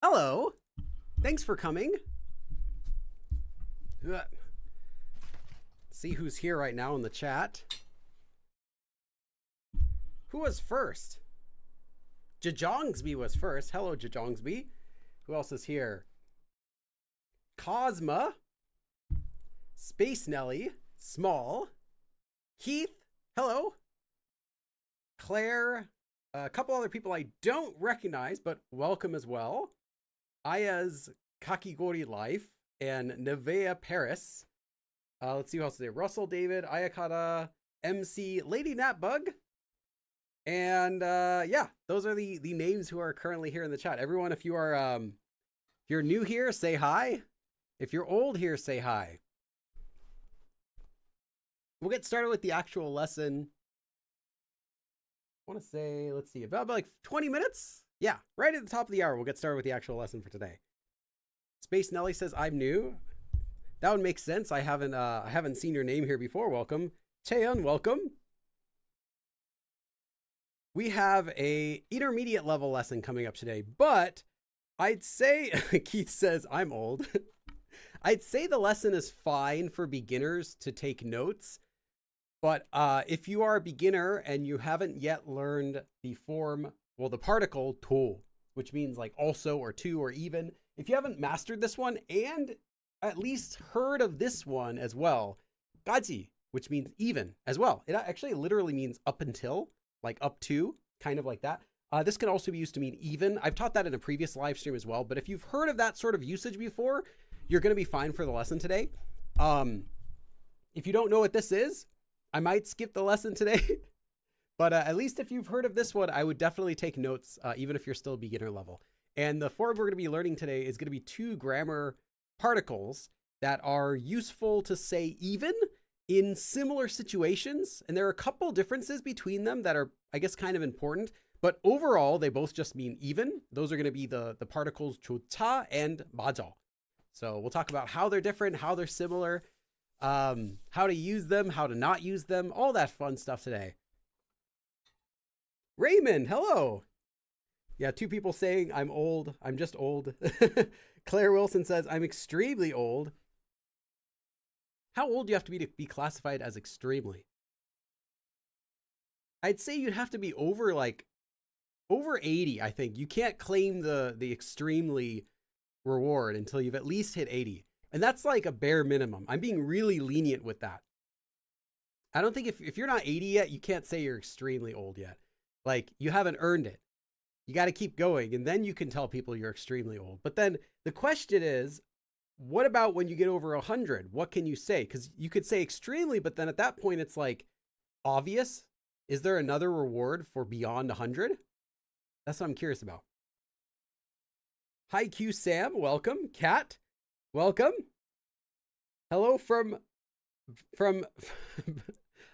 Hello. Thanks for coming. See who's here right now in the chat. Who was first? Jajongsby was first. Hello, Jajongsby. Who else is here? Cosma. Space Nelly. Small. Keith. Hello. Claire. A couple other people I don't recognize, but welcome as well. Aya's Kakigori Life and Nevea Paris. Let's see who else is there. Russell David, Ayakata, MC, Lady Natbug. And yeah, those are the names who are currently here in the chat. Everyone, if you are if you're new here, say hi. If you're old here, say hi. We'll get started with the actual lesson. I want to say, let's see, about like 20 minutes. Yeah, right at the top of the hour, we'll get started with the actual lesson for today. Space Nelly says, I'm new. That would make sense. I haven't seen your name here before. Welcome. Cheon, welcome. We have a intermediate level lesson coming up today, but I'd say, Keith says, I'm old. I'd say the lesson is fine for beginners to take notes. But if you are a beginner and you haven't yet learned the form, well, the particle to, which means like also or to or even, if you haven't mastered this one and at least heard of this one as well, gaji, which means even as well. It actually literally means up until, like up to, kind of like that. This can also be used to mean even. I've taught that in a previous live stream as well, but if you've heard of that sort of usage before, you're going to be fine for the lesson today. If you don't know what this is, I might skip the lesson today, but at least if you've heard of this one, I would definitely take notes, even if you're still beginner level. And the form we're going to be learning today is going to be two grammar particles that are useful to say even in similar situations. And there are a couple differences between them that are, I guess, kind of important, but overall, they both just mean even. Those are going to be the particles 좋다 and 맞아. So we'll talk about how they're different, how they're similar, how to use them, how to not use them, all that fun stuff today. Raymond, hello. Yeah, two people saying I'm old. I'm just old. Claire Wilson says I'm extremely old. How old do you have to be classified as extremely? I'd say you'd have to be over 80, I think. You can't claim the extremely reward until you've at least hit 80. And that's like a bare minimum. I'm being really lenient with that. I don't think if you're not 80 yet, you can't say you're extremely old yet. Like, you haven't earned it. You got to keep going, and then you can tell people you're extremely old. But then the question is, what about when you get over 100? What can you say? Because you could say extremely, but then at that point, it's like obvious. Is there another reward for beyond 100? That's what I'm curious about. Hi, Q Sam. Welcome. Kat. Welcome. Hello from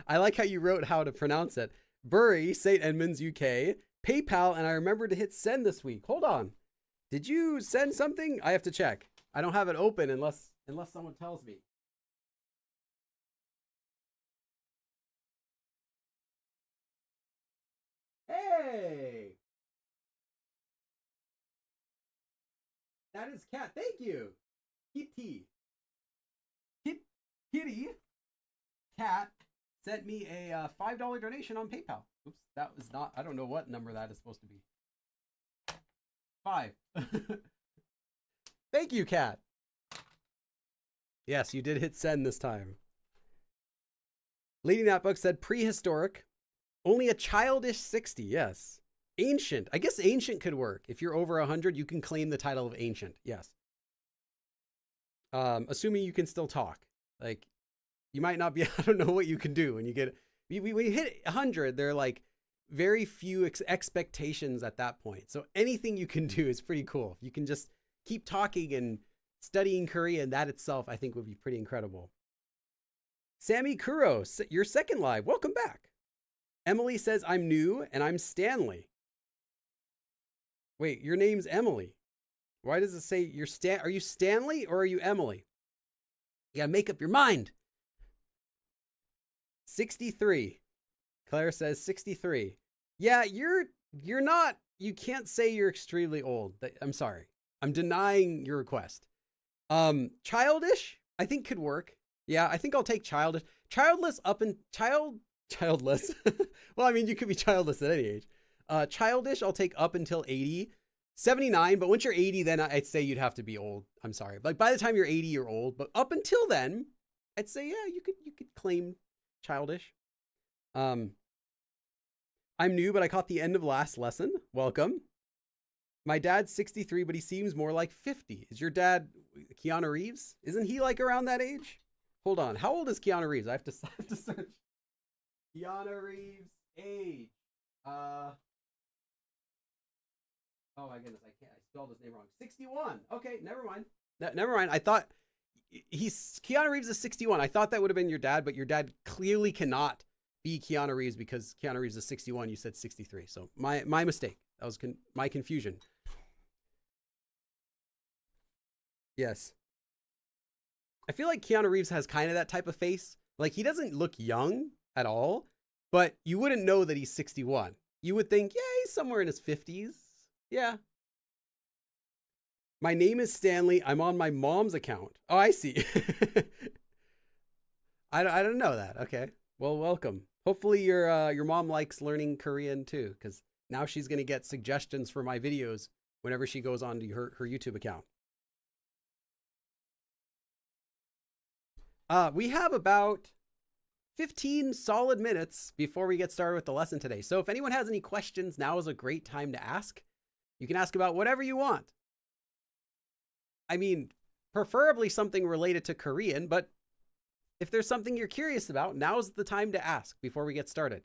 I like how you wrote how to pronounce it. Bury, St. Edmunds, UK. PayPal, and I remembered to hit send this week. Hold on. Did you send something? I have to check. I don't have it open unless someone tells me. Hey! That is Kat. Thank you. Kitty. Kitty. Kat sent me a $5 donation on PayPal. Oops, that was not, I don't know what number that is supposed to be. 5. Thank you, Kat. Yes, you did hit send this time. Lady Natbook said prehistoric. Only a childish 60, yes. Ancient. I guess ancient could work. If you're over 100, you can claim the title of ancient. Yes. Assuming you can still talk. Like, you might not be, I don't know what you can do when you get, when you hit 100, there are like very few expectations at that point. So anything you can do is pretty cool. You can just keep talking and studying Korean, that itself, I think would be pretty incredible. Sammy Kuro, your second live. Welcome back. Emily says, I'm new and I'm Stanley. Wait, your name's Emily. Why does it say you're are you Stanley or are you Emily? You gotta make up your mind. 63. Claire says 63. Yeah, you're not, you can't say you're extremely old. I'm sorry. I'm denying your request. Childish, I think could work. Yeah, I think I'll take childish. Childless up and childless. Well, I mean, you could be childless at any age. Childish, I'll take up until 80. 79, but once you're 80, then I'd say you'd have to be old. I'm sorry. Like by the time you're 80, you're old. But up until then, I'd say, yeah, you could claim childish. I'm new, but I caught the end of last lesson. Welcome. My dad's 63, but he seems more like 50. Is your dad Keanu Reeves? Isn't he like around that age? Hold on. How old is Keanu Reeves? I have to search. Keanu Reeves' age. Oh my goodness, I spelled his name wrong. 61. Okay, never mind. Never mind. I thought Keanu Reeves is 61. I thought that would have been your dad, but your dad clearly cannot be Keanu Reeves because Keanu Reeves is 61. You said 63. So my mistake. That was my confusion. Yes. I feel like Keanu Reeves has kind of that type of face. Like he doesn't look young at all, but you wouldn't know that he's 61. You would think, yeah, he's somewhere in his 50s. Yeah. My name is Stanley. I'm on my mom's account. Oh, I see. I don't know that. Okay. Well, welcome. Hopefully your mom likes learning Korean too, because now she's going to get suggestions for my videos whenever she goes on to her YouTube account. We have about 15 solid minutes before we get started with the lesson today. So if anyone has any questions, now is a great time to ask. You can ask about whatever you want. I mean, preferably something related to Korean, but if there's something you're curious about, now's the time to ask before we get started.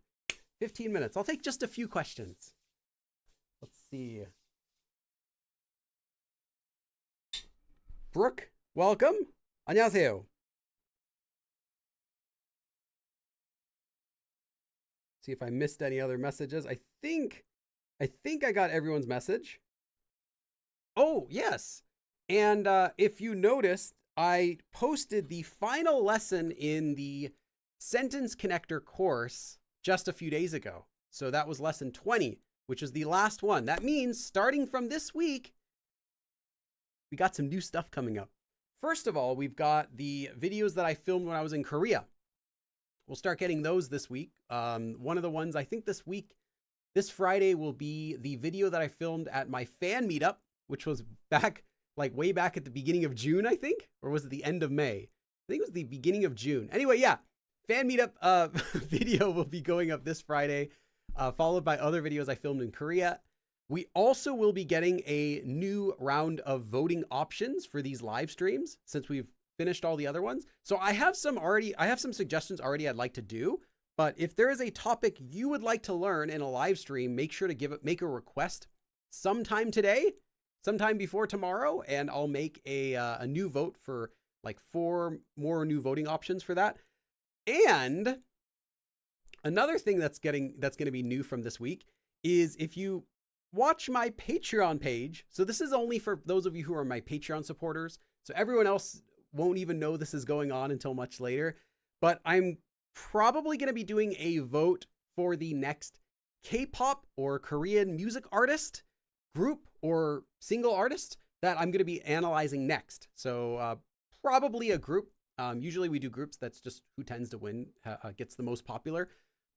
15 minutes. I'll take just a few questions. Let's see. Brooke, welcome. 안녕하세요. See if I missed any other messages. I think I got everyone's message. Oh, yes. And if you noticed, I posted the final lesson in the sentence connector course just a few days ago. So that was lesson 20, which is the last one. That means starting from this week, we got some new stuff coming up. First of all, we've got the videos that I filmed when I was in Korea. We'll start getting those this week. One of the ones I think this Friday will be the video that I filmed at my fan meetup, which was way back at the beginning of June, I think, or was it the end of May? I think it was the beginning of June. Anyway, yeah, fan meetup video will be going up this Friday, followed by other videos I filmed in Korea. We also will be getting a new round of voting options for these live streams since we've finished all the other ones. So I have some suggestions already I'd like to do, but if there is a topic you would like to learn in a live stream, make sure to make a request sometime today, sometime before tomorrow, and I'll make a new vote for like 4 more new voting options for that. And another thing that's going to be new from this week is if you watch my Patreon page. So this is only for those of you who are my Patreon supporters. So everyone else won't even know this is going on until much later, but I'm probably going to be doing a vote for the next K-pop or Korean music artist, group or single artist that I'm going to be analyzing next. So probably a group. Usually we do groups. That's just who tends to win, gets the most popular.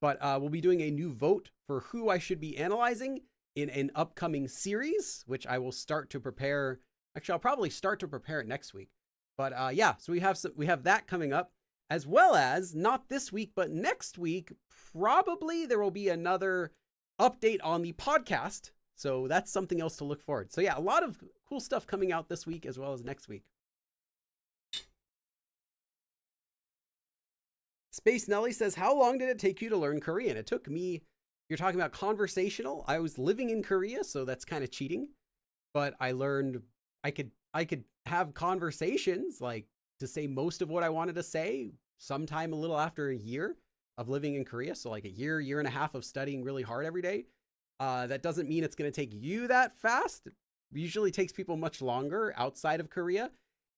But we'll be doing a new vote for who I should be analyzing in an upcoming series, which I will start to prepare. Actually, I'll probably start to prepare it next week. But yeah, so we have that coming up, as well as not this week, but next week, probably there will be another update on the podcast. So that's something else to look forward. So yeah, a lot of cool stuff coming out this week as well as next week. Space Nelly says, how long did it take you to learn Korean? It took me, you're talking about conversational. I was living in Korea, so that's kind of cheating. But I learned I could have conversations like to say most of what I wanted to say sometime a little after a year of living in Korea. So like a year and a half of studying really hard every day. That doesn't mean it's going to take you that fast. It usually takes people much longer outside of Korea.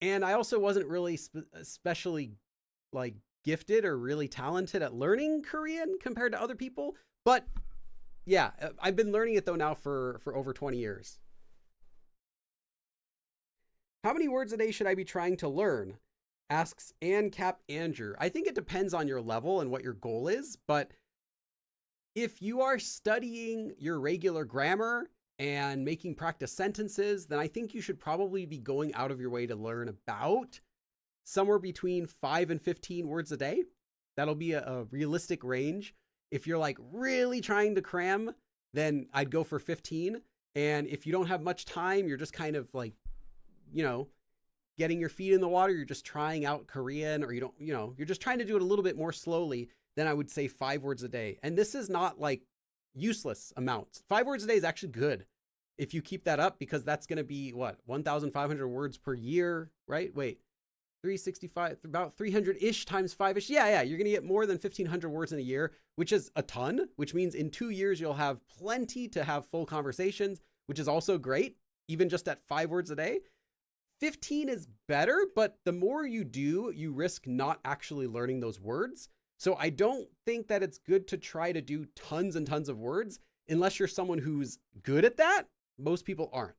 And I also wasn't really especially like gifted or really talented at learning Korean compared to other people. But yeah, I've been learning it though now for over 20 years. How many words a day should I be trying to learn? Asks AnCap Andrew. I think it depends on your level and what your goal is, but if you are studying your regular grammar and making practice sentences, then I think you should probably be going out of your way to learn about somewhere between 5 and 15 words a day. That'll be a realistic range. If you're like really trying to cram, then I'd go for 15. And if you don't have much time, you're just kind of like, getting your feet in the water, you're just trying out Korean, or you're just trying to do it a little bit more slowly, then I would say 5 words a day. And this is not like useless amounts. 5 words a day is actually good if you keep that up, because that's going to be 1,500 words per year, right? Wait, 365, about 300-ish times 5-ish. Yeah. You're going to get more than 1,500 words in a year, which is a ton, which means in 2 years, you'll have plenty to have full conversations, which is also great, even just at 5 words a day. 15 is better, but the more you do, you risk not actually learning those words. So I don't think that it's good to try to do tons and tons of words unless you're someone who's good at that. Most people aren't.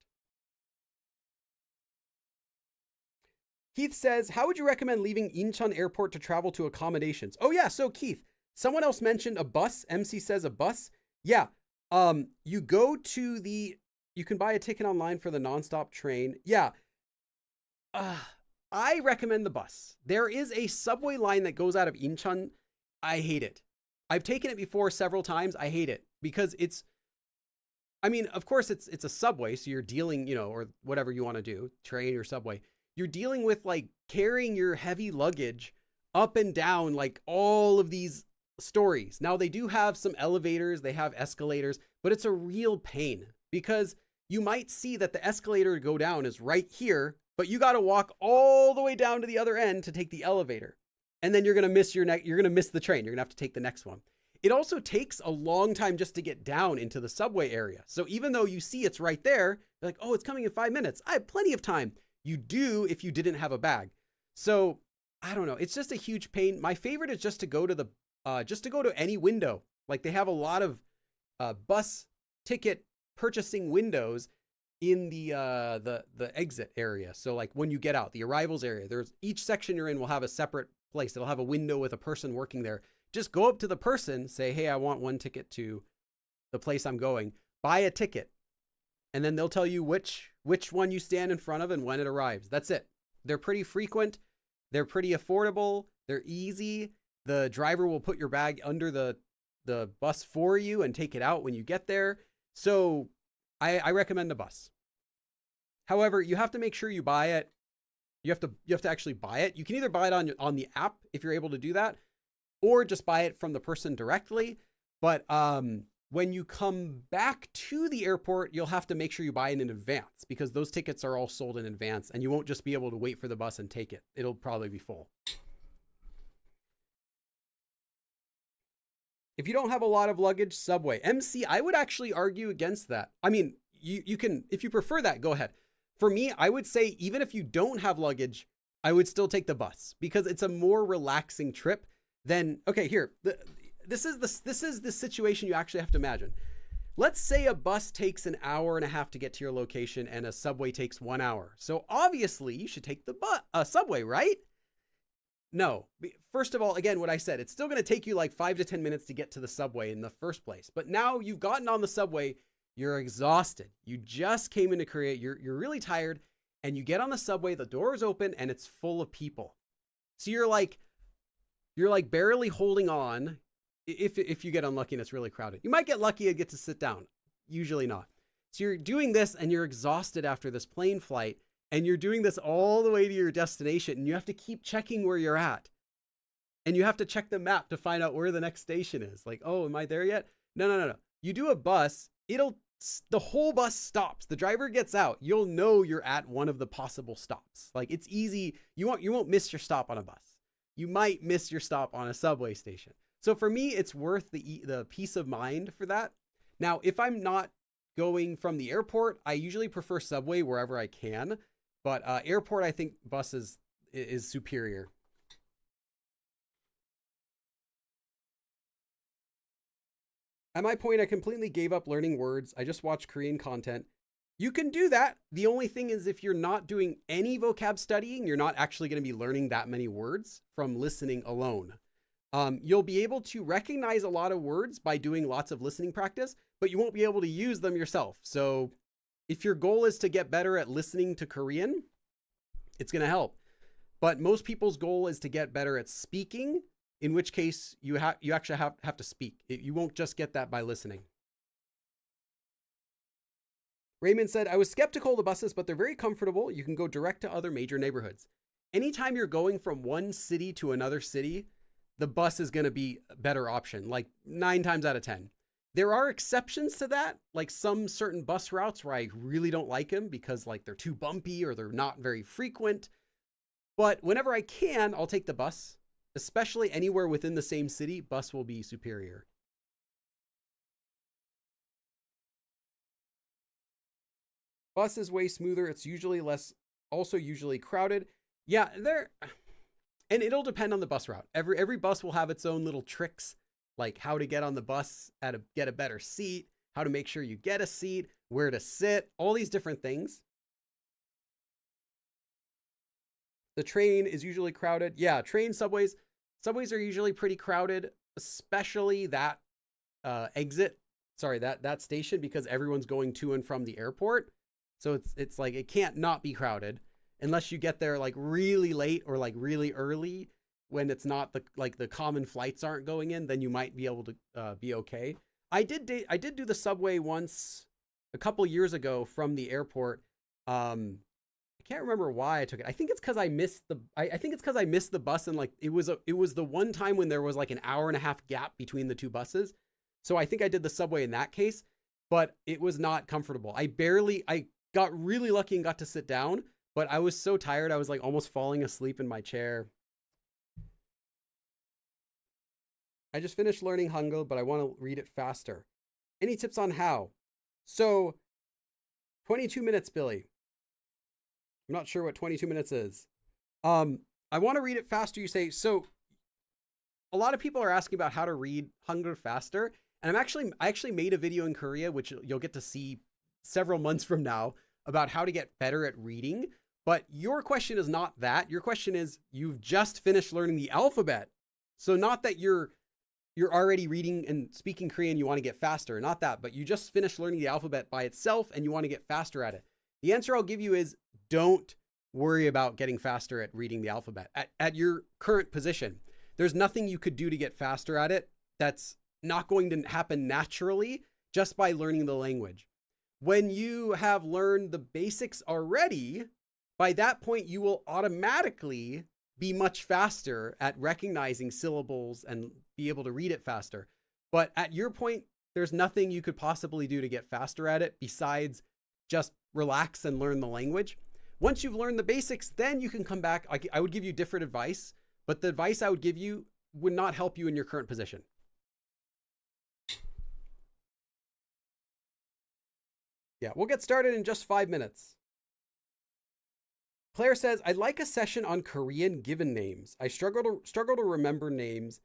Keith says, how would you recommend leaving Incheon Airport to travel to accommodations? Oh yeah, so Keith, someone else mentioned a bus. MC says a bus. Yeah, you can buy a ticket online for the nonstop train. Yeah. I recommend the bus. There is a subway line that goes out of Incheon. I hate it. I've taken it before several times. I hate it because of course it's a subway. So you're dealing, or whatever you want to do, train or subway. You're dealing with like carrying your heavy luggage up and down, like all of these stories. Now they do have some elevators, they have escalators, but it's a real pain because you might see that the escalator to go down is right here, but you got to walk all the way down to the other end to take the elevator. And then you're going to miss you're going to miss the train. You're going to have to take the next one. It also takes a long time just to get down into the subway area. So even though you see it's right there, you're like, oh, it's coming in 5 minutes. I have plenty of time. You do if you didn't have a bag. So I don't know. It's just a huge pain. My favorite is just to go to any window. Like they have a lot of bus ticket purchasing windows in the exit area. So like when you get out, the arrivals area, there's each section you're in will have a separate place. It'll have a window with a person working there. Just go up to the person, say, hey, I want one ticket to the place I'm going, buy a ticket. And then they'll tell you which one you stand in front of and when it arrives. That's it. They're pretty frequent. They're pretty affordable. They're easy. The driver will put your bag under the bus for you and take it out when you get there. So I recommend the bus. However, you have to make sure you buy it. You have to actually buy it. You can either buy it on the app if you're able to do that, or just buy it from the person directly. But when you come back to the airport, you'll have to make sure you buy it in advance because those tickets are all sold in advance and you won't just be able to wait for the bus and take it. It'll probably be full. If you don't have a lot of luggage, subway. MC, I would actually argue against that. I mean, you can, if you prefer that, go ahead. For me, I would say even if you don't have luggage, I would still take the bus because it's a more relaxing trip than, okay, here, this is the situation you actually have to imagine. Let's say a bus takes an hour and a half to get to your location and a subway takes 1 hour. So obviously you should take the subway, right? No. First of all, again, what I said, it's still going to take you like 5 to 10 minutes to get to the subway in the first place. But now you've gotten on the subway, you're exhausted. You just came into Korea, you're really tired, and you get on the subway, the door is open, and it's full of people. So you're like barely holding on. If you get unlucky and it's really crowded, you might get lucky and get to sit down. Usually not. So you're doing this and you're exhausted after this plane flight and you're doing this all the way to your destination and you have to keep checking where you're at. And you have to check the map to find out where the next station is. Like, oh, am I there yet? No. You do a bus. It'll the whole bus stops. The driver gets out. You'll know you're at one of the possible stops. Like, it's easy. You won't miss your stop on a bus. You might miss your stop on a subway station. So for me, it's worth the peace of mind for that. Now, if I'm not going from the airport, I usually prefer subway wherever I can. But airport, I think bus is superior. At my point, I completely gave up learning words. I just watch Korean content. You can do that. The only thing is, if you're not doing any vocab studying, you're not actually going to be learning that many words from listening alone. You'll be able to recognize a lot of words by doing lots of listening practice, but you won't be able to use them yourself. So if your goal is to get better at listening to Korean, it's going to help. But most people's goal is to get better at speaking, in which case you actually have to speak. You won't just get that by listening. Raymond said, I was skeptical of the buses, but they're very comfortable. You can go direct to other major neighborhoods. Anytime you're going from one city to another city, the bus is going to be a better option, like 9 times out of 10. There are exceptions to that, like some certain bus routes where I really don't like them because like they're too bumpy or they're not very frequent. But whenever I can, I'll take the bus, especially anywhere within the same city. Bus will be superior. Bus is way smoother. It's usually also usually crowded. Yeah, and it'll depend on the bus route. Every bus will have its own little tricks, like how to get on the bus, how to get a better seat, how to make sure you get a seat, where to sit, all these different things. The train is usually crowded. Yeah, subways are usually pretty crowded, especially that that station, because everyone's going to and from the airport. So it's like it can't not be crowded unless you get there like really late or like really early when it's not the common flights aren't going in. Then you might be able to be okay. I did do the subway once a couple years ago from the airport. I can't remember why I took it. I think it's because I missed the bus, and like it was the one time when there was like an hour and a half gap between the two buses. So I think I did the subway in that case, but it was not comfortable. I got really lucky and got to sit down, but I was so tired. I was like almost falling asleep in my chair. I just finished learning Hangul, but I want to read it faster. Any tips on how? So 22 minutes, Billy. I'm not sure what 22 minutes is. I want to read it faster, you say. So a lot of people are asking about how to read Hangul faster. And I actually made a video in Korea, which you'll get to see several months from now, about how to get better at reading. But your question is not that. Your question is, you've just finished learning the alphabet. So not that you're already reading and speaking Korean, you want to get faster. Not that, but you just finished learning the alphabet by itself and you want to get faster at it. The answer I'll give you is, don't worry about getting faster at reading the alphabet. At your current position, there's nothing you could do to get faster at it. That's not going to happen naturally just by learning the language. When you have learned the basics already, by that point, you will automatically be much faster at recognizing syllables and be able to read it faster. But at your point, there's nothing you could possibly do to get faster at it besides just relax and learn the language. Once you've learned the basics, then you can come back. I would give you different advice, but the advice I would give you would not help you in your current position. Yeah, we'll get started in just 5 minutes. Claire says, I'd like a session on Korean given names. I struggle to remember names,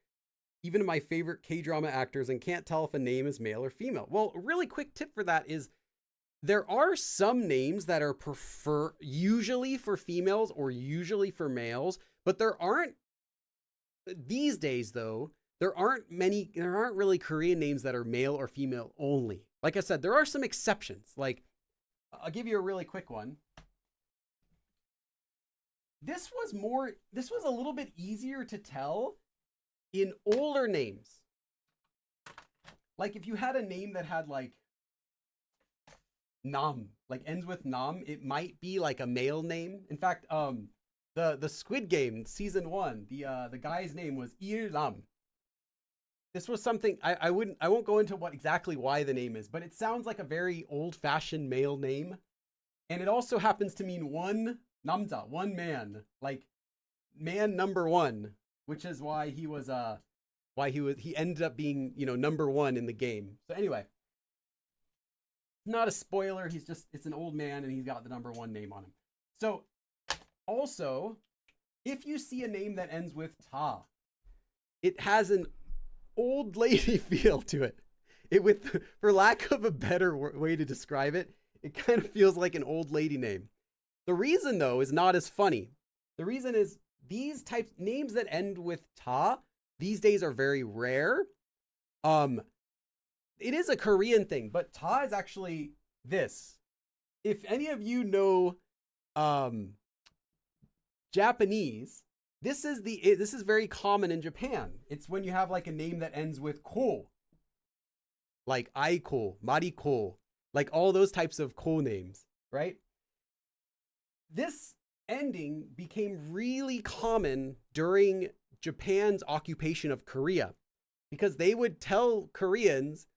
even my favorite K-drama actors, and can't tell if a name is male or female. Well, a really quick tip for that is there are some names that are usually for females or usually for males, but there aren't, these days though, there aren't really Korean names that are male or female only. Like I said, there are some exceptions. Like, I'll give you a really quick one. This was a little bit easier to tell in older names. Like if you had a name that had like Nam, like ends with Nam, it might be like a male name. In fact, the Squid Game season 1, the guy's name was Il Nam. this was something I won't go into what exactly why the name is, but it sounds like a very old-fashioned male name. And it also happens to mean one namja, one man, like man number one, which is why he ended up being, number one in the game. So anyway, not a spoiler. It's an old man and he's got the number one name on him. So also, if you see a name that ends with ta, it has an old lady feel to it. For lack of a better way to describe it, it kind of feels like an old lady name. The reason, though, is not as funny. The reason is these types names that end with ta these days are very rare. It is a Korean thing, but ta is actually this. If any of you know Japanese, this is very common in Japan. It's when you have like a name that ends with ko, like Aiko, Mariko, like all those types of ko names, right? This ending became really common during Japan's occupation of Korea, because they would tell Koreans,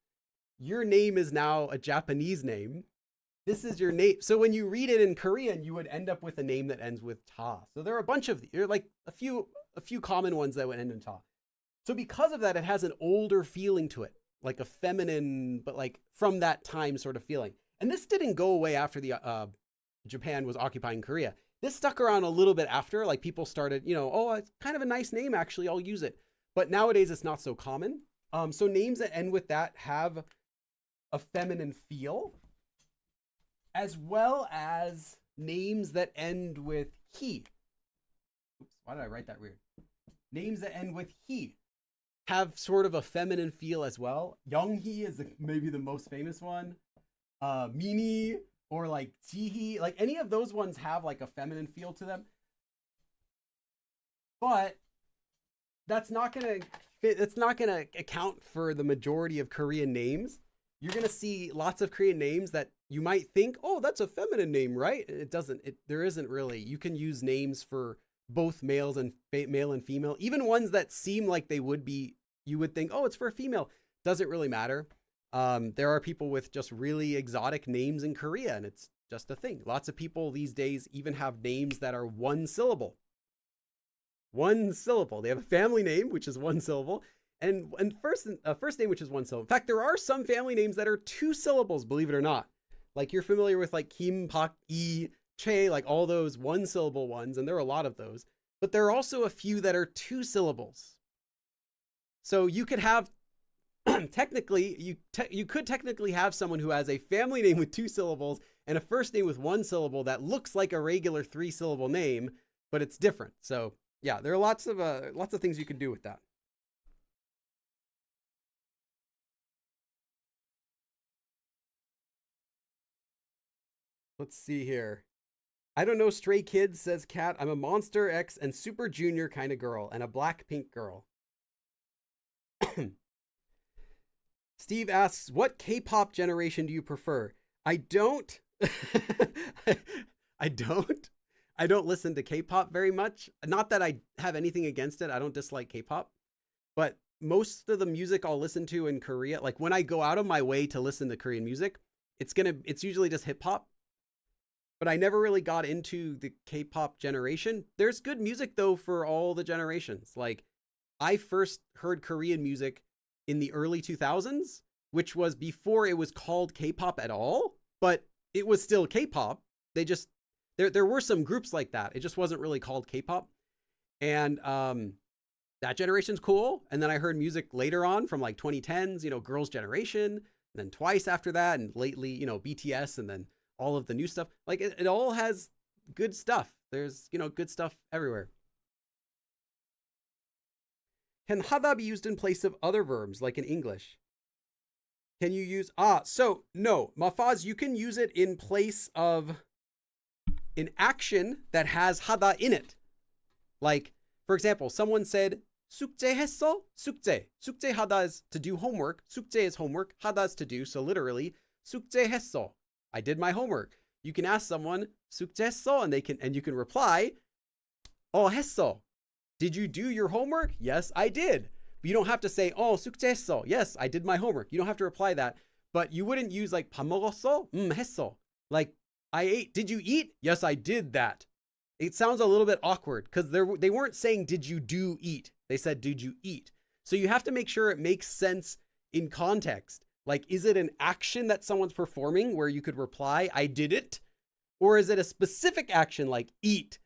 your name is now a Japanese name. This is your name. So when you read it in Korean, you would end up with a name that ends with ta. So there are a bunch of, like a few common ones that would end in ta. So because of that, it has an older feeling to it, like a feminine, but like from that time sort of feeling. And this didn't go away after the Japan was occupying Korea. This stuck around a little bit after, like people started, oh, it's kind of a nice name, actually, I'll use it. But nowadays it's not so common. So names that end with that have a feminine feel, as well as names that end with he. Oops, why did I write that weird? Names that end with he have sort of a feminine feel as well. Younghee is maybe the most famous one. Mini, or like Jihi, like any of those ones have like a feminine feel to them. But that's not gonna account for the majority of Korean names. You're gonna see lots of Korean names that you might think, oh, that's a feminine name, right? It doesn't. There isn't really. You can use names for both male and female, even ones that seem like they would be. You would think, oh, it's for a female. Doesn't really matter. There are people with just really exotic names in Korea, and it's just a thing. Lots of people these days even have names that are one syllable. One syllable. They have a family name, which is one syllable, and first name, which is one syllable. In fact, there are some family names that are two syllables, believe it or not. Like you're familiar with like Kim, Pak, Lee, Che, like all those one syllable ones, and there are a lot of those. But there are also a few that are two syllables. So you could have technically, you could technically have someone who has a family name with two syllables and a first name with one syllable that looks like a regular 3-syllable name, but it's different. So yeah, there are lots of things you can do with that. Let's see here. I don't know Stray Kids, says Kat. I'm a Monster X and Super Junior kind of girl and a Blackpink girl. Steve asks, what K-pop generation do you prefer? I don't listen to K-pop very much. Not that I have anything against it. I don't dislike K-pop, but most of the music I'll listen to in Korea, like when I go out of my way to listen to Korean music, it's usually just hip hop. But I never really got into the K-pop generation. There's good music though for all the generations. Like I first heard Korean music in the early 2000s, which was before it was called K-pop at all, but it was still K-pop. They just, there were some groups like that. It just wasn't really called K-pop. And that generation's cool. And then I heard music later on from like 2010s, Girls' Generation, and then Twice after that, and lately, BTS, and then all of the new stuff. Like it all has good stuff. There's, good stuff everywhere. Can hada be used in place of other verbs, like in English? Can you use, so no, Mafaz, you can use it in place of an action that has hada in it. Like, for example, someone said, 숙제 했어? 숙제. 숙제 hada is to do homework. 숙제 is homework. hada is to do. So literally, 숙제 했어. I did my homework. You can ask someone, 숙제 했어? And you can reply, 했어. Did you do your homework? Yes, I did. You don't have to say, oh, 숙제했어. Yes, I did my homework. You don't have to reply that. But you wouldn't use like 밥 먹었어? 했어. Like, I ate. Did you eat? Yes, I did that. It sounds a little bit awkward because they weren't saying, did you do eat? They said, did you eat? So you have to make sure it makes sense in context. Like, is it an action that someone's performing where you could reply, I did it? Or is it a specific action like eat,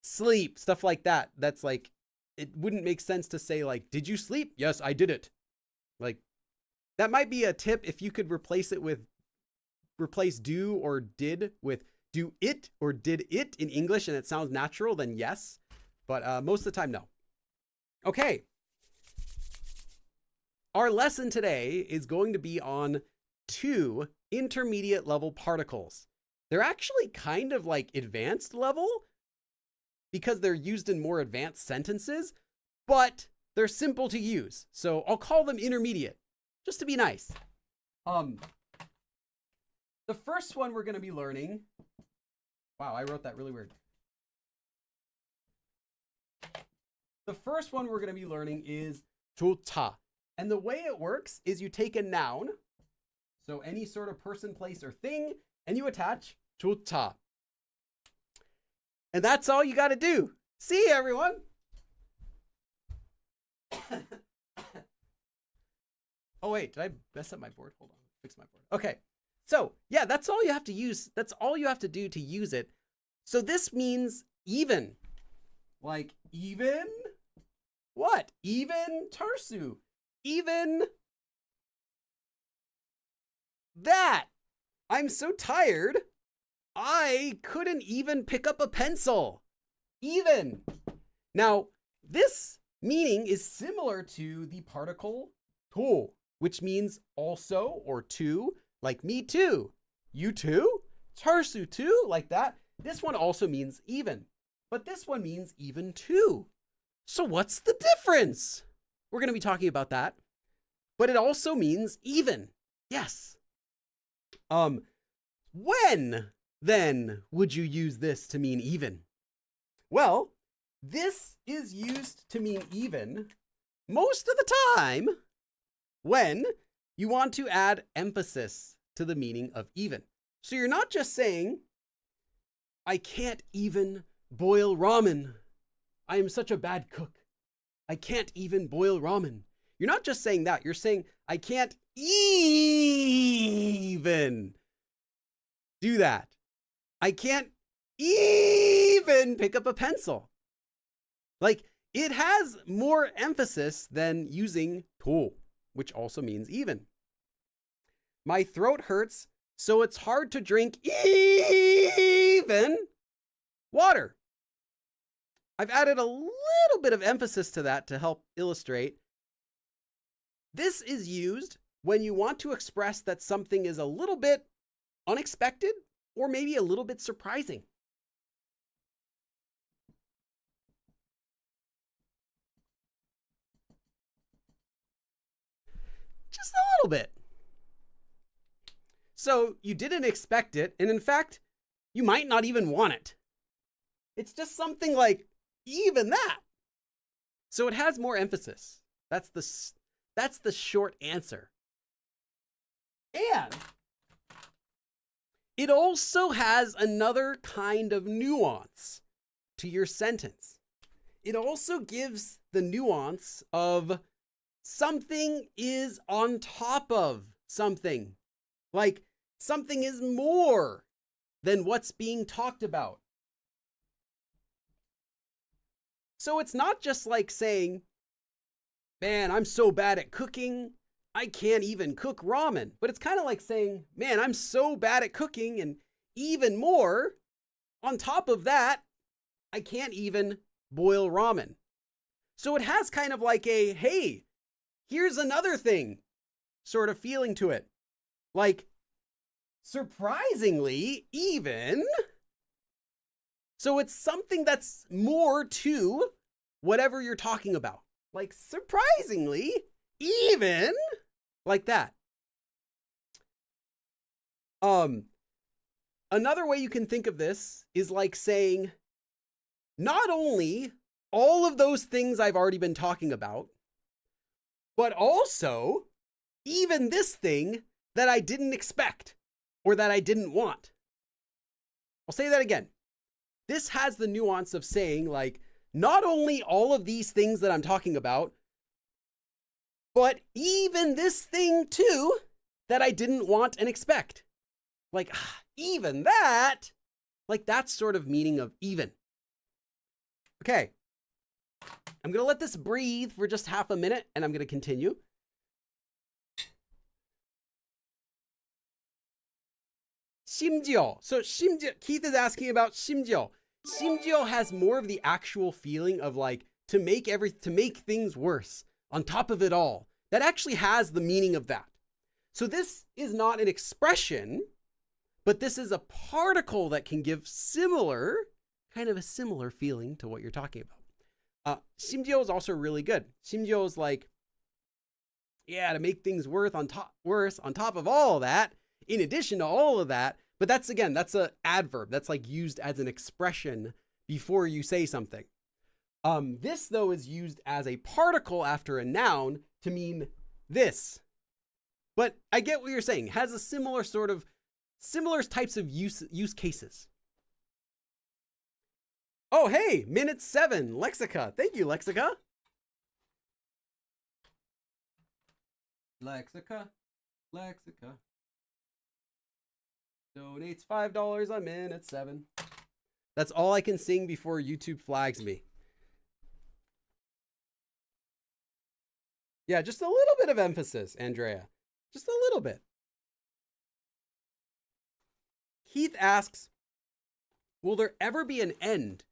sleep, stuff like that? That's like, it wouldn't make sense to say like, did you sleep? Yes, I did it. Like, that might be a tip if you could replace do or did with do it or did it in English and it sounds natural, then yes. But most of the time, no. Okay. Our lesson today is going to be on 2 intermediate level particles. They're actually kind of like advanced level because they're used in more advanced sentences, but they're simple to use. So I'll call them intermediate just to be nice. The first one we're going to be learning. Wow, I wrote that really weird. The first one we're going to be learning is 좋다. And the way it works is you take a noun, so any sort of person, place, or thing, and you attach 좋다. And that's all you got to do. See, everyone. Oh, wait, did I mess up my board? Hold on, fix my board. Okay, so yeah, that's all you have to use. That's all you have to do to use it. So this means even. Like even what? Even tarsu. Even that. I'm so tired. I couldn't even pick up a pencil. Even. Now, this meaning is similar to the particle to, which means also or to, like me too. You too? Tarsu too? Like that. This one also means even, but this one means even too. So what's the difference? We're going to be talking about that, but it also means even. Yes. When then would you use this to mean even? Well, this is used to mean even most of the time when you want to add emphasis to the meaning of even. So you're not just saying, I can't even boil ramen. I am such a bad cook. I can't even boil ramen. You're not just saying that. You're saying, I can't even do that. I can't even pick up a pencil. Like, it has more emphasis than using to, which also means even. My throat hurts, so it's hard to drink even water. I've added a little bit of emphasis to that to help illustrate. This is used when you want to express that something is a little bit unexpected or maybe a little bit surprising. Just a little bit. So you didn't expect it, and in fact, you might not even want it. It's just something like even that. So it has more emphasis. That's the short answer. And it also has another kind of nuance to your sentence. It also gives the nuance of something is on top of something. Like something is more than what's being talked about. So it's not just like saying, man, I'm so bad at cooking, I can't even cook ramen. But it's kind of like saying, man, I'm so bad at cooking, and even more, on top of that, I can't even boil ramen. So it has kind of like a, hey, here's another thing sort of feeling to it. Like, surprisingly, even. So it's something that's more to whatever you're talking about. Like, surprisingly, even like that. Another way you can think of this is like saying, not only all of those things I've already been talking about, but also even this thing that I didn't expect or that I didn't want. I'll say that again. This has the nuance of saying, like, not only all of these things that I'm talking about, but even this thing too that I didn't want and expect. Like, even that, like that's sort of meaning of even. Okay. I'm going to let this breathe for just half a minute and I'm going to continue. 심지어. So 심지어, Keith is asking about 심지어. 심지어 has more of the actual feeling of like to make things worse on top of it all. That actually has the meaning of that. So this is not an expression, but this is a particle that can give kind of a similar feeling to what you're talking about. 심지어 is also really good. 심지어 is like, yeah, to make things worse on top of all of that, in addition to all of that. But that's an adverb. That's like used as an expression before you say something. This though is used as a particle after a noun to mean this. But I get what you're saying. It has a similar types of use cases. Oh, hey, minute 7, Lexica. Thank you, Lexica. Lexica. Donates $5 on minute 7. That's all I can sing before YouTube flags me. Yeah, just a little bit of emphasis, Andrea. Just a little bit. Keith asks, will there ever be an end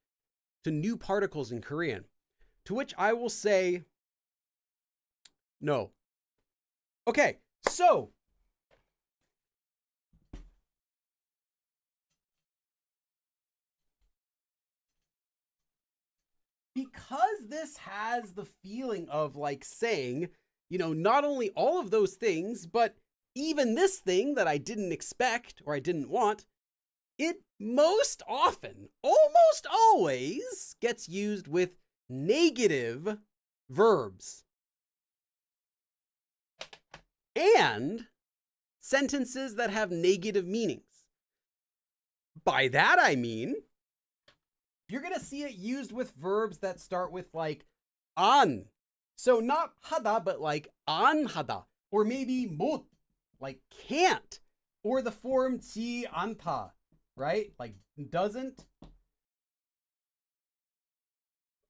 to new particles in Korean? To which I will say, no. Okay, so because this has the feeling of like saying, you know, not only all of those things, but even this thing that I didn't expect or I didn't want, it most often, almost always gets used with negative verbs and sentences that have negative meanings. By that I mean, you're going to see it used with verbs that start with like an. So not hada, but like an hada. Or maybe 못, like can't. Or the form 지 않다, right? Like doesn't.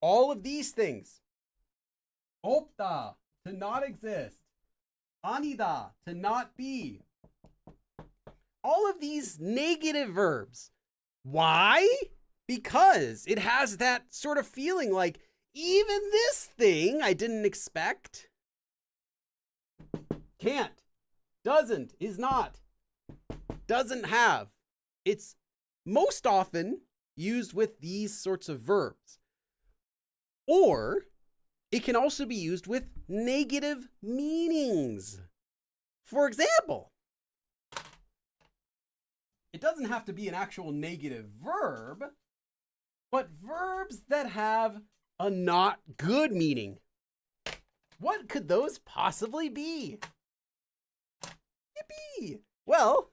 All of these things. 없다, to not exist. 아니다, to not be. All of these negative verbs. Why? Because it has that sort of feeling like, even this thing I didn't expect. Can't, doesn't, is not, doesn't have. It's most often used with these sorts of verbs. Or it can also be used with negative meanings. For example, it doesn't have to be an actual negative verb, but verbs that have a not good meaning. What could those possibly be? Yippee! Well,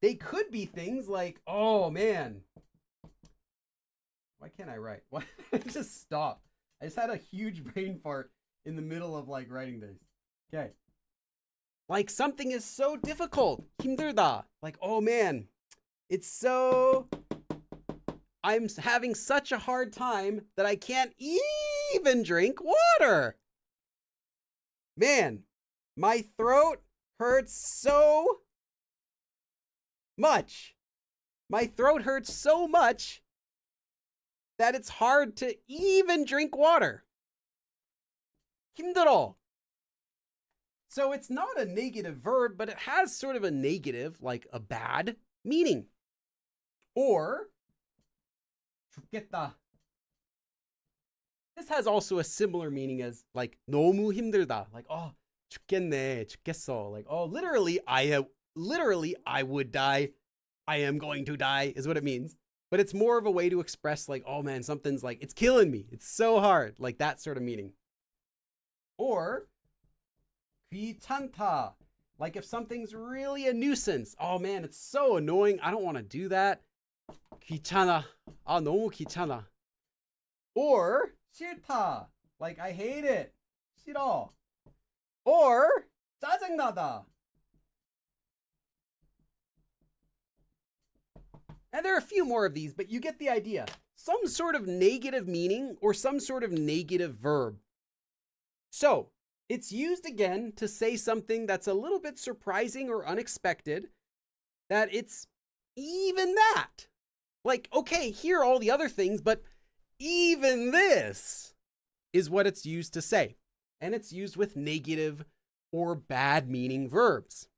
they could be things like, oh man, why can't I write? Why? Just stop. I just had a huge brain fart in the middle of like writing this. Okay. Like something is so difficult. 힘들다. Like, oh man, I'm having such a hard time that I can't even drink water. Man, my throat hurts so much. My throat hurts so much that it's hard to even drink water. 힘들어. So it's not a negative verb, but it has sort of a negative, like a bad meaning. Or 죽겠다. This has also a similar meaning as like 너무 힘들다. Like, oh, 죽겠네, 죽겠어. Like, oh, literally I would die. I am going to die is what it means. But it's more of a way to express like, oh man, something's like, it's killing me. It's so hard. Like that sort of meaning. Or 귀찮다. Like if something's really a nuisance. Oh man, it's so annoying. I don't want to do that. 귀찮아. 아, 너무 귀찮아. Or 싫다. Like I hate it. 싫어. Or 짜증나다. And there are a few more of these, but you get the idea. Some sort of negative meaning or some sort of negative verb. So it's used again to say something that's a little bit surprising or unexpected, that it's even that. Like, okay, here are all the other things, but even this is what it's used to say. And it's used with negative or bad meaning verbs.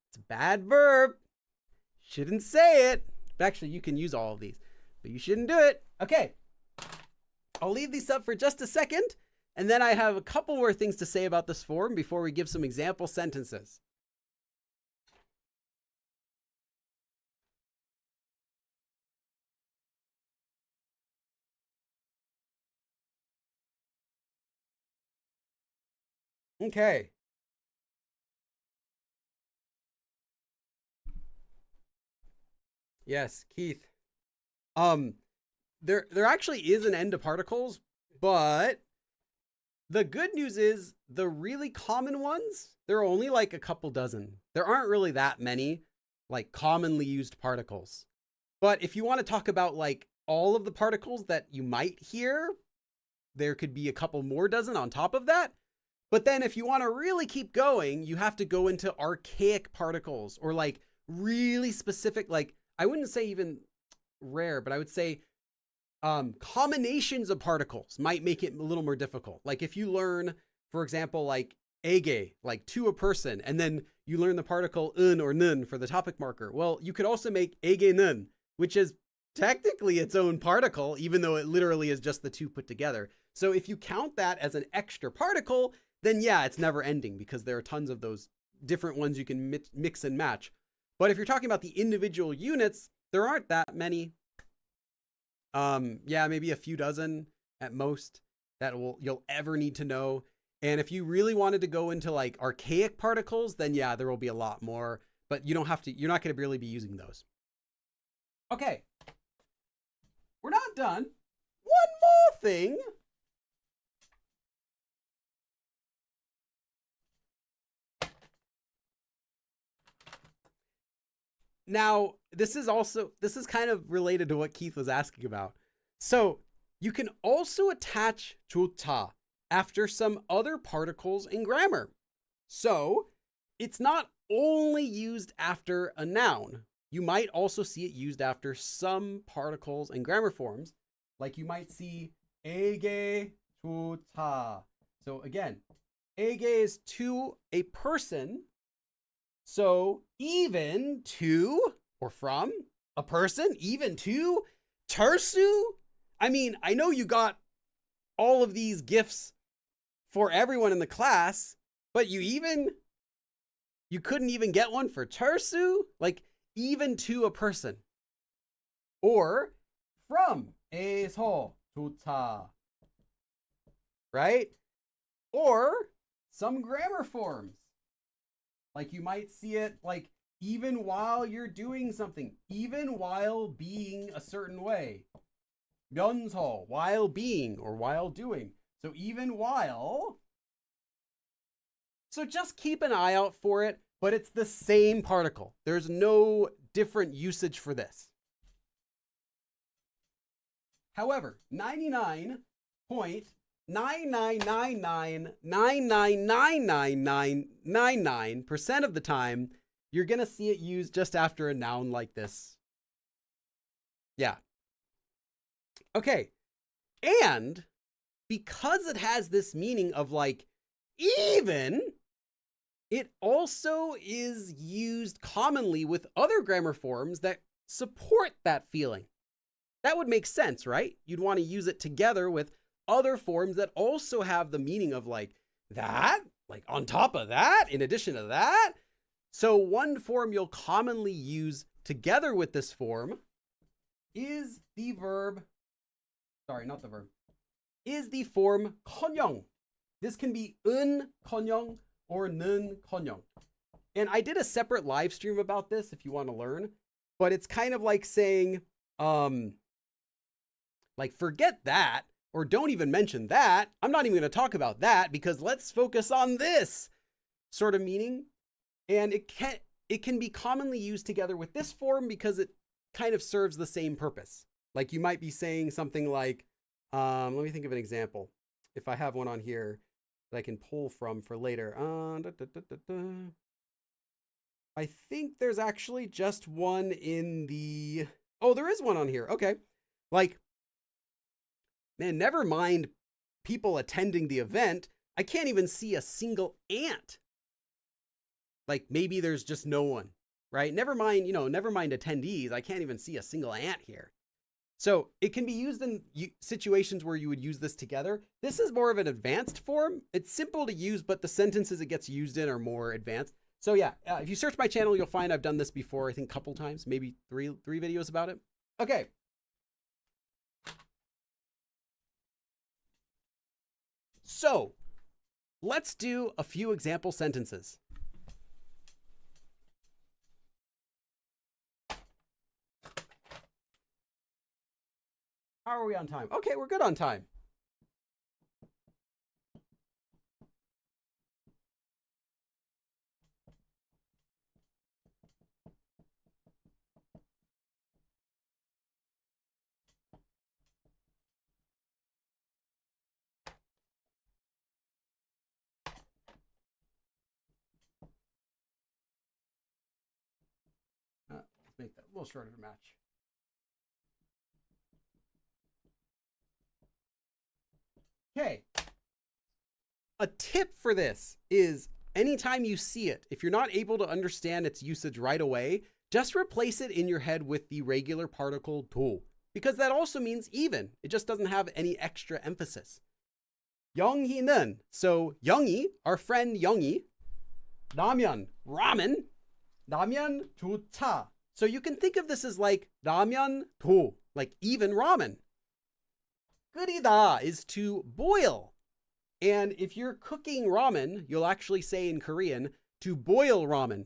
It's a bad verb. Shouldn't say it. Actually, you can use all of these, but you shouldn't do it. Okay. I'll leave these up for just a second, and then I have a couple more things to say about this form before we give some example sentences. Okay. Yes, Keith. There actually is an end to particles, but the good news is the really common ones, there are only like a couple dozen. There aren't really that many like commonly used particles. But if you want to talk about like all of the particles that you might hear, there could be a couple more dozen on top of that. But then if you want to really keep going, you have to go into archaic particles or like really specific, like I wouldn't say even rare, but I would say combinations of particles might make it a little more difficult. Like if you learn, for example, like ege, like to a person, and then you learn the particle un or nun for the topic marker. Well, you could also make ege nun, which is technically its own particle, even though it literally is just the two put together. So if you count that as an extra particle, then yeah, it's never ending because there are tons of those different ones you can mix and match. But if you're talking about the individual units, there aren't that many. Yeah, maybe a few dozen at most that you'll ever need to know. And if you really wanted to go into like archaic particles, then yeah, there will be a lot more, but you don't have to, you're not going to really be using those. Okay. We're not done. One more thing. Now, this is kind of related to what Keith was asking about. So you can also attach 좋다 after some other particles in grammar. So it's not only used after a noun. You might also see it used after some particles and grammar forms. Like you might see 에게 좋다. So again, 에게 is to a person. So even to, or from, a person, even to, tersu. I mean, I know you got all of these gifts for everyone in the class, but you couldn't even get one for tersu? Like, even to a person. Or from, 에서 좋다. Right? Or some grammar forms. Like you might see it like even while you're doing something, even while being a certain way. 면서, while being or while doing. So even while. So just keep an eye out for it, but it's the same particle. There's no different usage for this. However, 99.999999999% of the time, you're going to see it used just after a noun like this. Yeah. Okay. And because it has this meaning of like even, it also is used commonly with other grammar forms that support that feeling. That would make sense, right? You'd want to use it together with other forms that also have the meaning of like that, like on top of that, in addition to that. So one form you'll commonly use together with this form is the verb, is the form 커녕. This can be 은커녕 or 는커녕. And I did a separate live stream about this if you want to learn, but it's kind of like saying, like, forget that, or don't even mention that. I'm not even going to talk about that because let's focus on this sort of meaning. And it can be commonly used together with this form because it kind of serves the same purpose. Like you might be saying something like, let me think of an example. If I have one on here that I can pull from for later. I think there's actually just one in the, oh, there is one on here. Okay. Like, man, never mind people attending the event. I can't even see a single ant. Like maybe there's just no one, right? Never mind, never mind attendees. I can't even see a single ant here. So it can be used in situations where you would use this together. This is more of an advanced form. It's simple to use, but the sentences it gets used in are more advanced. So yeah, if you search my channel, you'll find I've done this before, I think a couple times, maybe three videos about it. Okay. So let's do a few example sentences. How are we on time? Okay, we're good on time. Let's make that a little shorter to match. Okay. A tip for this is anytime you see it, if you're not able to understand its usage right away, just replace it in your head with the regular particle 도, because that also means even. It just doesn't have any extra emphasis. 영희는, so 영희, our friend 영희, 라면, ramen, 라면 좋다. So you can think of this as like 라면 도, like even ramen. 끓이다 is to boil. And if you're cooking ramen, you'll actually say in Korean, to boil ramen.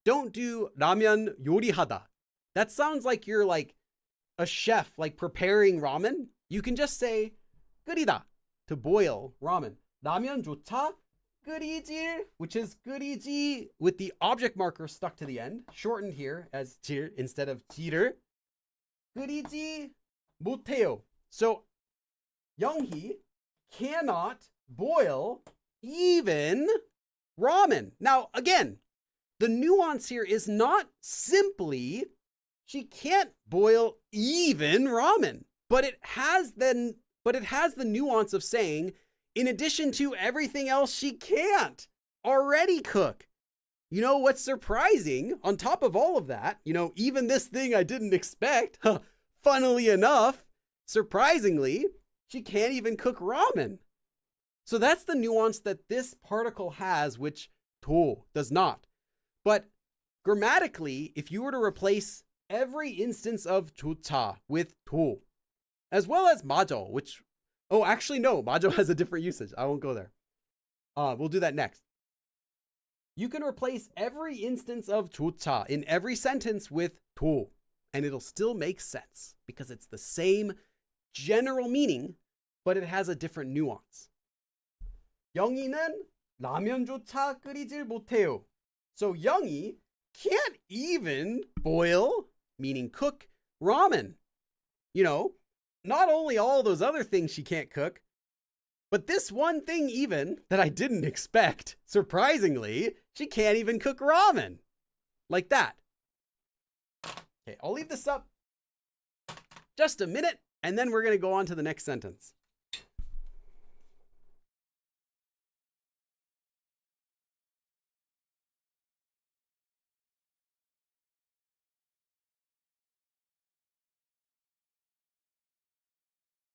Don't do 라면 요리하다. That sounds like you're like a chef, like preparing ramen. You can just say 끓이다, to boil ramen. 라면 좋다, 끓이질, which is 끓이지 with the object marker stuck to the end, shortened here as 질 instead of 지를. 끓이지 못해요. So 영희 cannot boil even ramen. Now, again, the nuance here is not simply she can't boil even ramen, but it has the nuance of saying, in addition to everything else she can't already cook. You know what's surprising? On top of all of that, even this thing I didn't expect, funnily enough, surprisingly, she can't even cook ramen. So that's the nuance that this particle has, which 도 does not. But grammatically, if you were to replace every instance of 좋다 with 도, as well as 맞아, which, oh, actually, no, 맞아 has a different usage. I won't go there. We'll do that next. You can replace every instance of 좋다 in every sentence with 도, and it'll still make sense because it's the same general meaning, but it has a different nuance. 영희는 라면조차 끓이질 못해요. So 영희 can't even boil, meaning cook, ramen. Not only all those other things she can't cook, but this one thing even that I didn't expect, surprisingly, she can't even cook ramen. Like that. Okay, I'll leave this up just a minute, and then we're going to go on to the next sentence.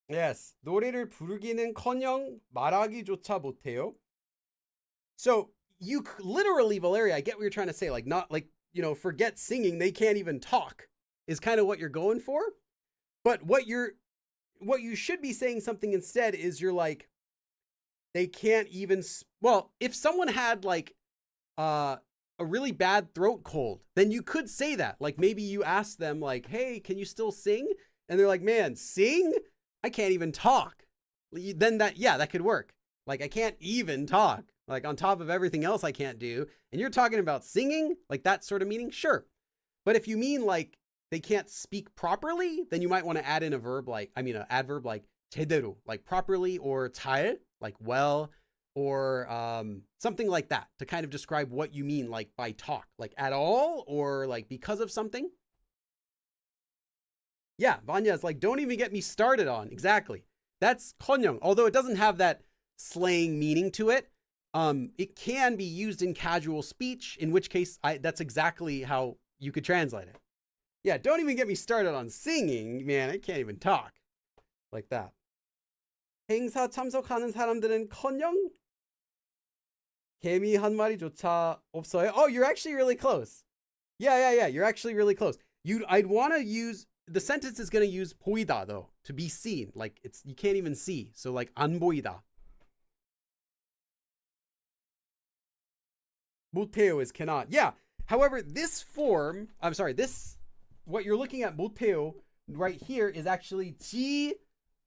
Yes, 노래를 부르기는커녕 말하기조차 못해요. So you literally, Valeria, I get what you're trying to say. Like not like, forget singing. They can't even talk is kind of what you're going for. But what you should be saying something instead is you're like, they can't even, well, if someone had like a really bad throat cold, then you could say that. Like maybe you ask them like, hey, can you still sing? And they're like, man, sing? I can't even talk. Then that could work. Like I can't even talk. Like on top of everything else I can't do. And you're talking about singing, like that sort of meaning? Sure. But if you mean like they can't speak properly, then you might want to add in an adverb like 제대로, like properly, or 잘, like well, or something like that to kind of describe what you mean like by talk, like at all, or like because of something. Yeah, Vanya is like, don't even get me started on. Exactly. That's 커녕. Although it doesn't have that slang meaning to it, it can be used in casual speech, in which case that's exactly how you could translate it. Yeah, don't even get me started on singing. Man, I can't even talk. Like that. 행사 참석하는 사람들은커녕 개미 한 마리조차 없어요. Oh, you're actually really close. Yeah. You're actually really close. I'd want to use, the sentence is going to use 보이다 though, to be seen. Like you can't even see. So like 안 보이다. 못해요 is cannot. Yeah. However, what you're looking at 못해요 right here is actually 지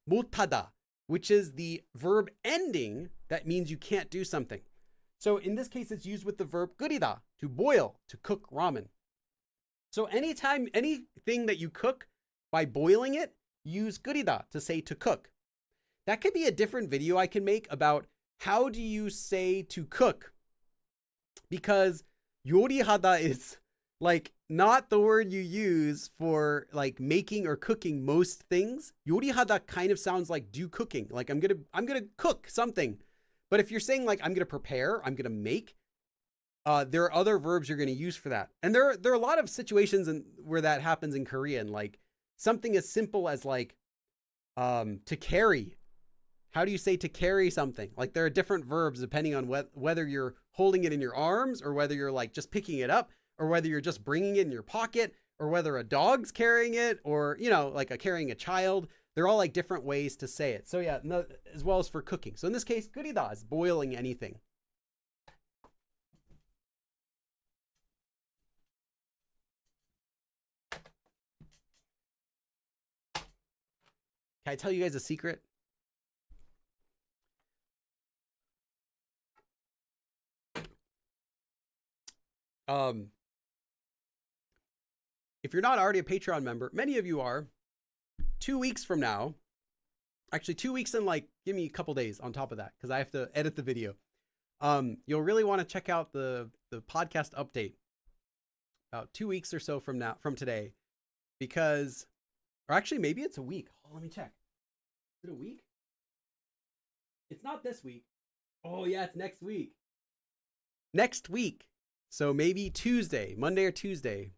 못하다, which is the verb ending that means you can't do something. So in this case, it's used with the verb 끓이다, to boil, to cook ramen. So anytime, anything that you cook by boiling it, use 끓이다 to say to cook. That could be a different video I can make about how do you say to cook, because 요리하다 is like not the word you use for like making or cooking most things. 요리하다 kind of sounds like do cooking. Like I'm gonna cook something. But if you're saying like I'm gonna prepare, I'm gonna make, there are other verbs you're gonna use for that. And there are a lot of situations where that happens in Korean, like something as simple as like to carry. How do you say to carry something? Like there are different verbs depending on whether you're holding it in your arms, or whether you're like just picking it up, or whether you're just bringing it in your pocket, or whether a dog's carrying it, or, you know, like carrying a child. They're all like different ways to say it. So yeah, as well as for cooking. So in this case, 끓이다 is boiling anything. Can I tell you guys a secret? If you're not already a Patreon member, many of you are, 2 weeks from now, actually 2 weeks and like, give me a couple days on top of that, because I have to edit the video. You'll really want to check out the podcast update about 2 weeks or so from today, because, or actually maybe it's a week. Oh, let me check. Is it a week? It's not this week. Oh yeah, it's next week. Next week. So maybe Tuesday, Monday or Tuesday.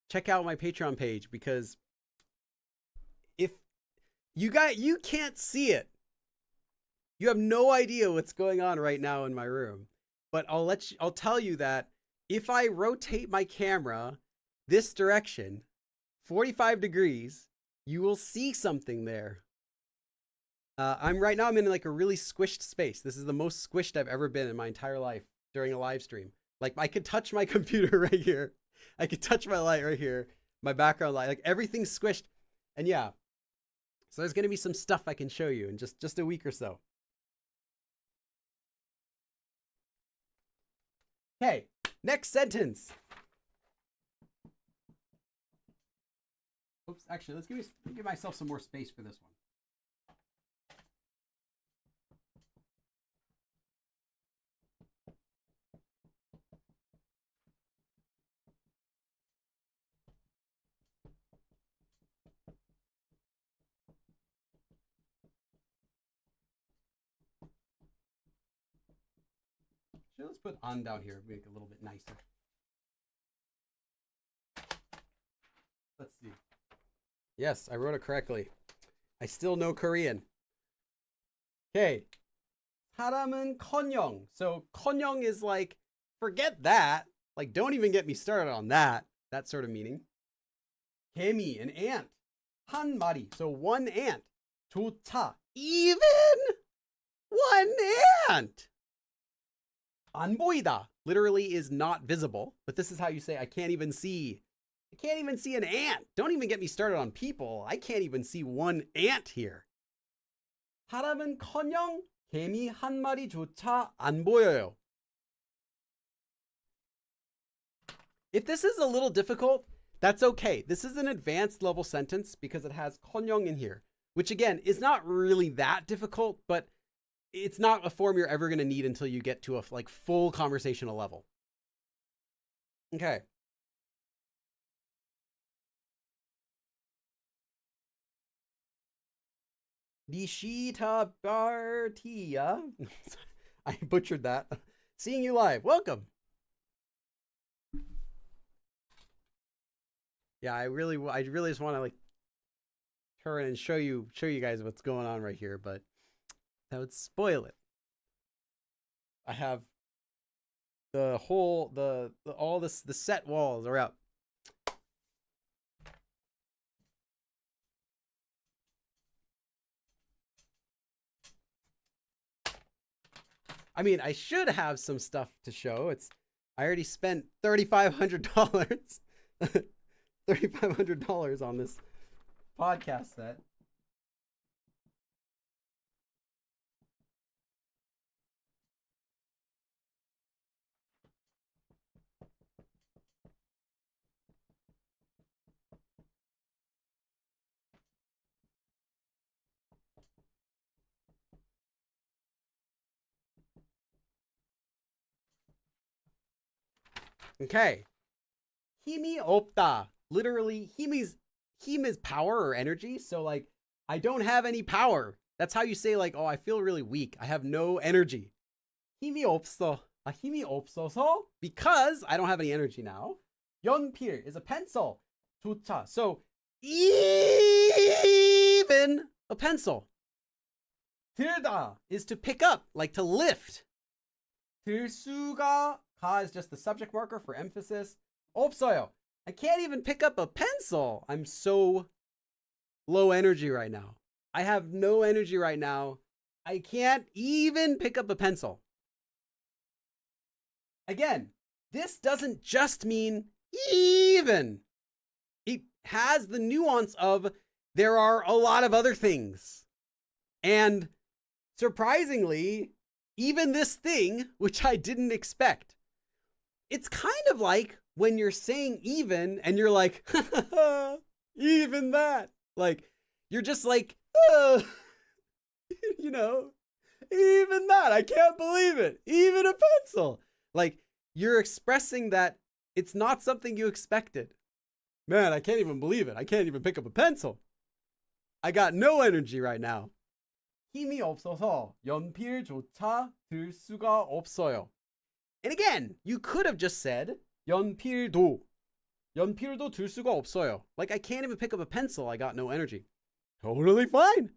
Check out my Patreon page, because if you can't see it. You have no idea what's going on right now in my room. But I'll tell you that if I rotate my camera this direction, 45 degrees, you will see something there. I'm in like a really squished space. This is the most squished I've ever been in my entire life during a live stream. Like I could touch my computer right here. I could touch my light right here. My background light, like everything's squished. And yeah, so there's going to be some stuff I can show you in just a week or so. Okay, next sentence. Oops, actually, let me give myself some more space for this one. Let's put on down here, make it a little bit nicer. Let's see. Yes, I wrote it correctly. I still know Korean. Okay. 사람은 커녕. So 커녕 is like, forget that. Like, don't even get me started on that. That sort of meaning. 개미, an ant. 한 마리, so one ant. 조차, even one ant. 안 보이다 literally is not visible, but this is how you say I can't even see. I can't even see an ant. Don't even get me started on people. I can't even see one ant here. 사람은커녕 개미 한 마리조차 안 보여요. If this is a little difficult, that's okay. This is an advanced level sentence because it has 커녕 in here, which again is not really that difficult, but it's not a form you're ever going to need until you get to a like full conversational level. Okay. Nishita Bartia. I butchered that. Seeing you live. Welcome. Yeah, I really just want to like turn and show you guys what's going on right here, but that would spoil it. I have the whole the set walls are up. I mean, I should have some stuff to show. I already spent $3,500. $3,500 on this podcast set. Okay. 힘이 없다. Literally, 힘 is power or energy. So like, I don't have any power. That's how you say like, oh, I feel really weak. I have no energy. 힘이 없어. 힘이 없어서 because I don't have any energy now. 연필 is a pencil. 좋다. So even a pencil. 들다 is to pick up, like to lift. 들 수가 가 is just the subject marker for emphasis. 없어요. I can't even pick up a pencil. I'm so low energy right now. I have no energy right now. I can't even pick up a pencil. Again, this doesn't just mean even. It has the nuance of there are a lot of other things. And surprisingly, even this thing, which I didn't expect, it's kind of like when you're saying even and you're like, even that. Like, you're just like, you know, even that. I can't believe it. Even a pencil. Like, you're expressing that it's not something you expected. Man, I can't even believe it. I can't even pick up a pencil. I got no energy right now. 힘이 없어서 연필조차 들 수가 없어요. And again, you could have just said 연필도 들 수가 없어요. Like, I can't even pick up a pencil. I got no energy. Totally fine.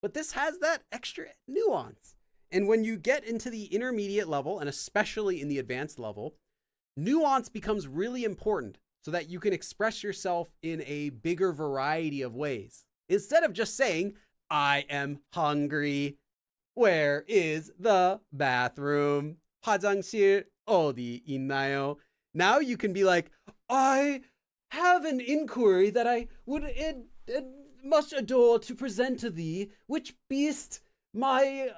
But this has that extra nuance. And when you get into the intermediate level, and especially in the advanced level, nuance becomes really important so that you can express yourself in a bigger variety of ways. Instead of just saying, I am hungry. Where is the bathroom? 화장실 어디 있나요? Now you can be like, I have an inquiry that I would much adore to present to thee, which beast my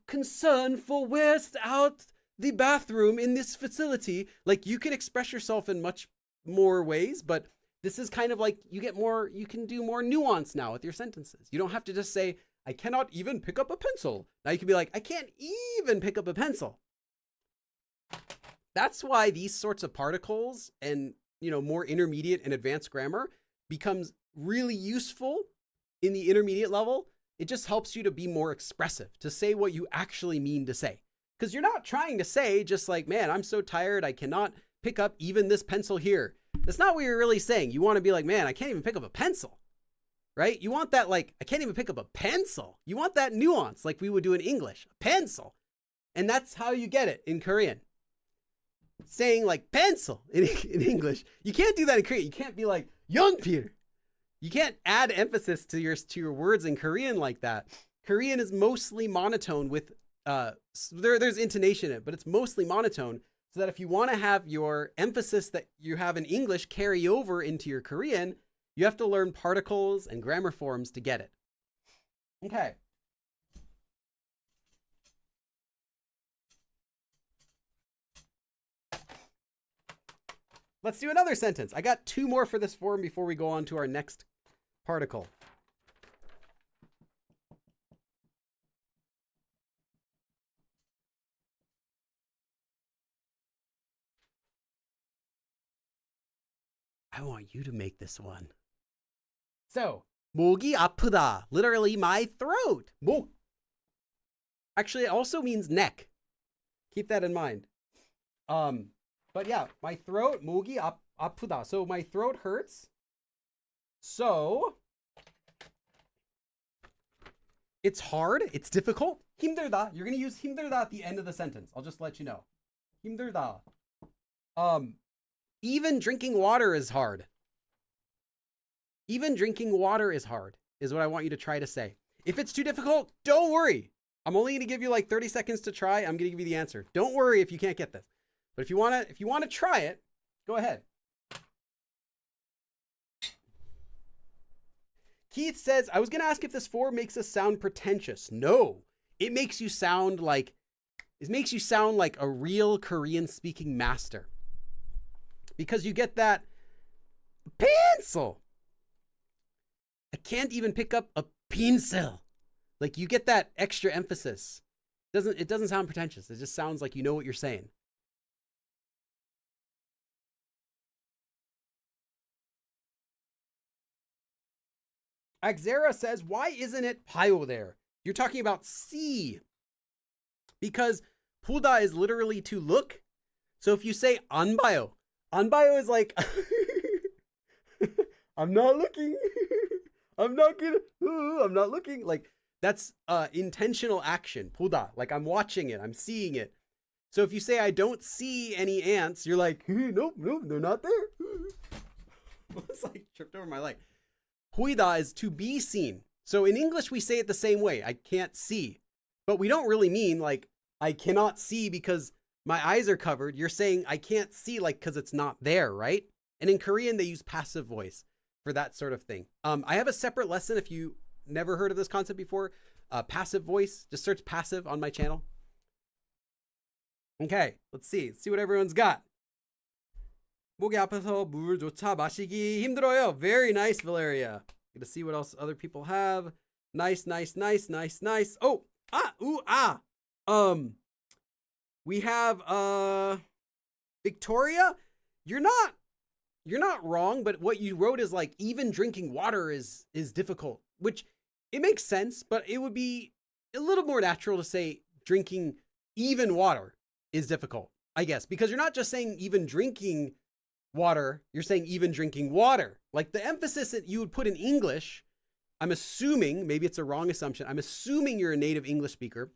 concern for where's out the bathroom in this facility. Like, you can express yourself in much more ways, but this is kind of like you can do more nuance now with your sentences. You don't have to just say, I cannot even pick up a pencil. Now you can be like, I can't even pick up a pencil. That's why these sorts of particles and, you know, more intermediate and advanced grammar becomes really useful in the intermediate level. It just helps you to be more expressive, to say what you actually mean to say. Because you're not trying to say just like, man, I'm so tired, I cannot pick up even this pencil here. That's not what you're really saying. You want to be like, man, I can't even pick up a pencil, right? You want that, like, I can't even pick up a pencil. You want that nuance like we would do in English, a pencil. And that's how you get it in Korean. Saying like pencil in English. You can't do that in Korean. You can't be like, 연필. You can't add emphasis to your words in Korean like that. Korean is mostly monotone with there's intonation in it, but it's mostly monotone, so that if you want to have your emphasis that you have in English carry over into your Korean, you have to learn particles and grammar forms to get it. Okay. Let's do another sentence. I got 2 more for this form before we go on to our next particle. I want you to make this one. So, 목이 아프다, literally my throat. 목. Actually, it also means neck. Keep that in mind. But yeah, my throat, 목이 아프다. So my throat hurts. So it's hard, it's difficult. 힘들다. You're going to use 힘들다 at the end of the sentence. I'll just let you know. 힘들다. Even drinking water is hard. Even drinking water is hard, is what I want you to try to say. If it's too difficult, don't worry. I'm only going to give you like 30 seconds to try. I'm going to give you the answer. Don't worry if you can't get this. But if you want to try it, go ahead. Keith says, I was going to ask if this form makes us sound pretentious. No, it makes you sound like a real Korean speaking master. Because you get that pencil. I can't even pick up a pencil. Like you get that extra emphasis. It doesn't sound pretentious. It just sounds like you know what you're saying. Axera says, why isn't it 봐요 there? You're talking about see. Because 보다 is literally to look. So if you say 안 봐요, 안 봐요 is like, I'm not looking. I'm not looking. Like that's intentional action. 보다, like I'm watching it, I'm seeing it. So if you say I don't see any ants, you're like, nope, they're not there. It's like tripped over my leg. 보이다 is to be seen. So in English, we say it the same way. I can't see. But we don't really mean like I cannot see because my eyes are covered. You're saying I can't see like because it's not there, right? And in Korean, they use passive voice for that sort of thing. I have a separate lesson if you never heard of this concept before. Passive voice. Just search passive on my channel. Okay, let's see what everyone's got. 목이 아파서 물조차 마시기 힘들어요. Very nice, Valeria. Get to see what else other people have. Nice. Oh, we have Victoria. You're not wrong, but what you wrote is like even drinking water is difficult, which it makes sense, but it would be a little more natural to say drinking even water is difficult, I guess, because you're not just saying even drinking water, you're saying even drinking water. Like the emphasis that you would put in English, I'm assuming, maybe it's a wrong assumption, I'm assuming you're a native English speaker,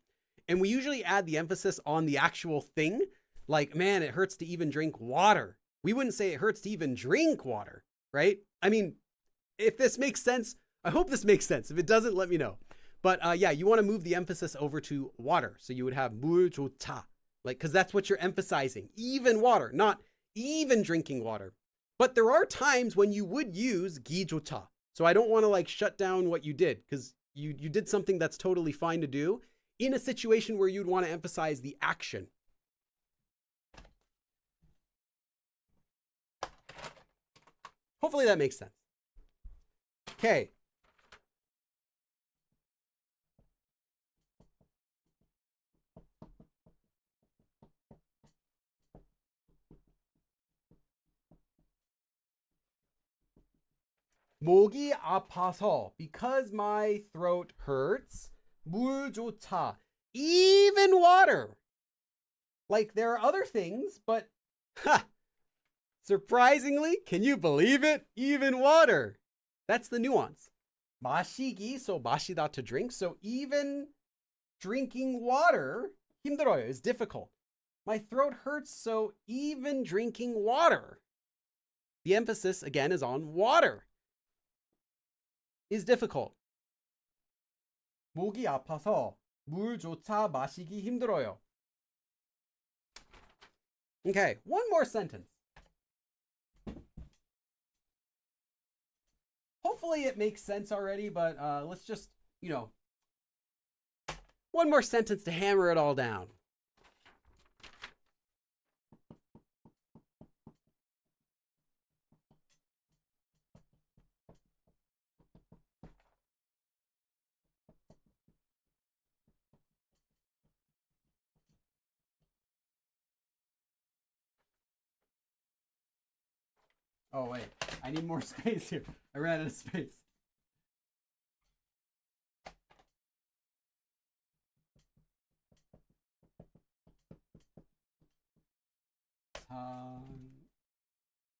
and we usually add the emphasis on the actual thing, like, man, it hurts to even drink water. We wouldn't say it hurts to even drink water, right? I mean, if this makes sense, I hope this makes sense. If it doesn't, let me know. But yeah, you want to move the emphasis over to water. So you would have 물 좋다, like, because that's what you're emphasizing. Even water, not even drinking water. But there are times when you would use 기 좋다. So I don't want to like shut down what you did, because you did something that's totally fine to do in a situation where you'd want to emphasize the action. Hopefully that makes sense. Okay. 목이 아파서, because my throat hurts. 물 좋다, even water. Like there are other things, but surprisingly, can you believe it? Even water. That's the nuance. 마시기, so 마시다 to drink. So even drinking water, 힘들어요, is difficult. My throat hurts, so even drinking water. The emphasis again is on water. Is difficult. 목이 아파서, 물조차 마시기 힘들어요. Okay, one more sentence. Hopefully it makes sense already, but let's just, one more sentence to hammer it all down. Oh, wait. I need more space here. I ran out of space.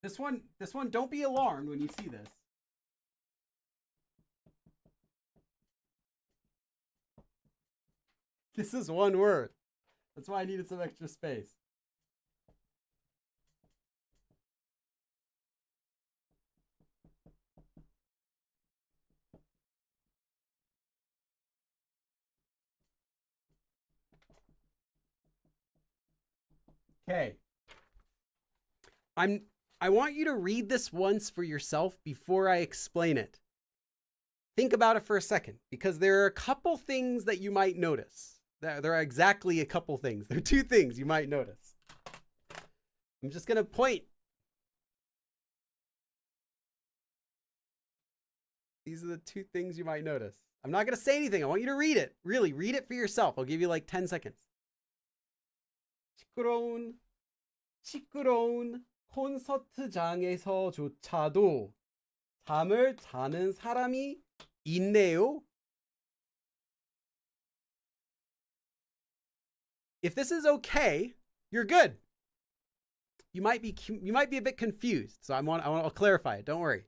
This one, don't be alarmed when you see this. This is one word. That's why I needed some extra space. Okay. I want you to read this once for yourself before I explain it. Think about it for a second, because there are a couple things that you might notice. There are exactly a couple things. There are two things you might notice. I'm just going to point. These are the two things you might notice. I'm not going to say anything. I want you to read it. Really, read it for yourself. I'll give you like 10 seconds. 시끄러운 콘서트장에서조차도 잠을 자는 사람이 있네요. If this is okay, you're good. You might be a bit confused, so I'll clarify it. Don't worry.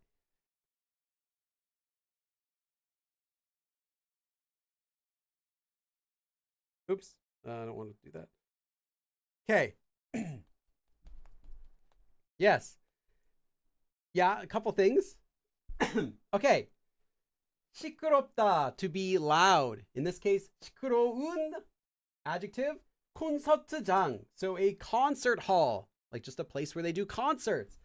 Oops, I don't want to do that. Okay. Yes. Yeah, a couple things. Okay. 시끄럽다, to be loud. In this case, 시끄러운, adjective. 콘서트장, so a concert hall, like just a place where they do concerts.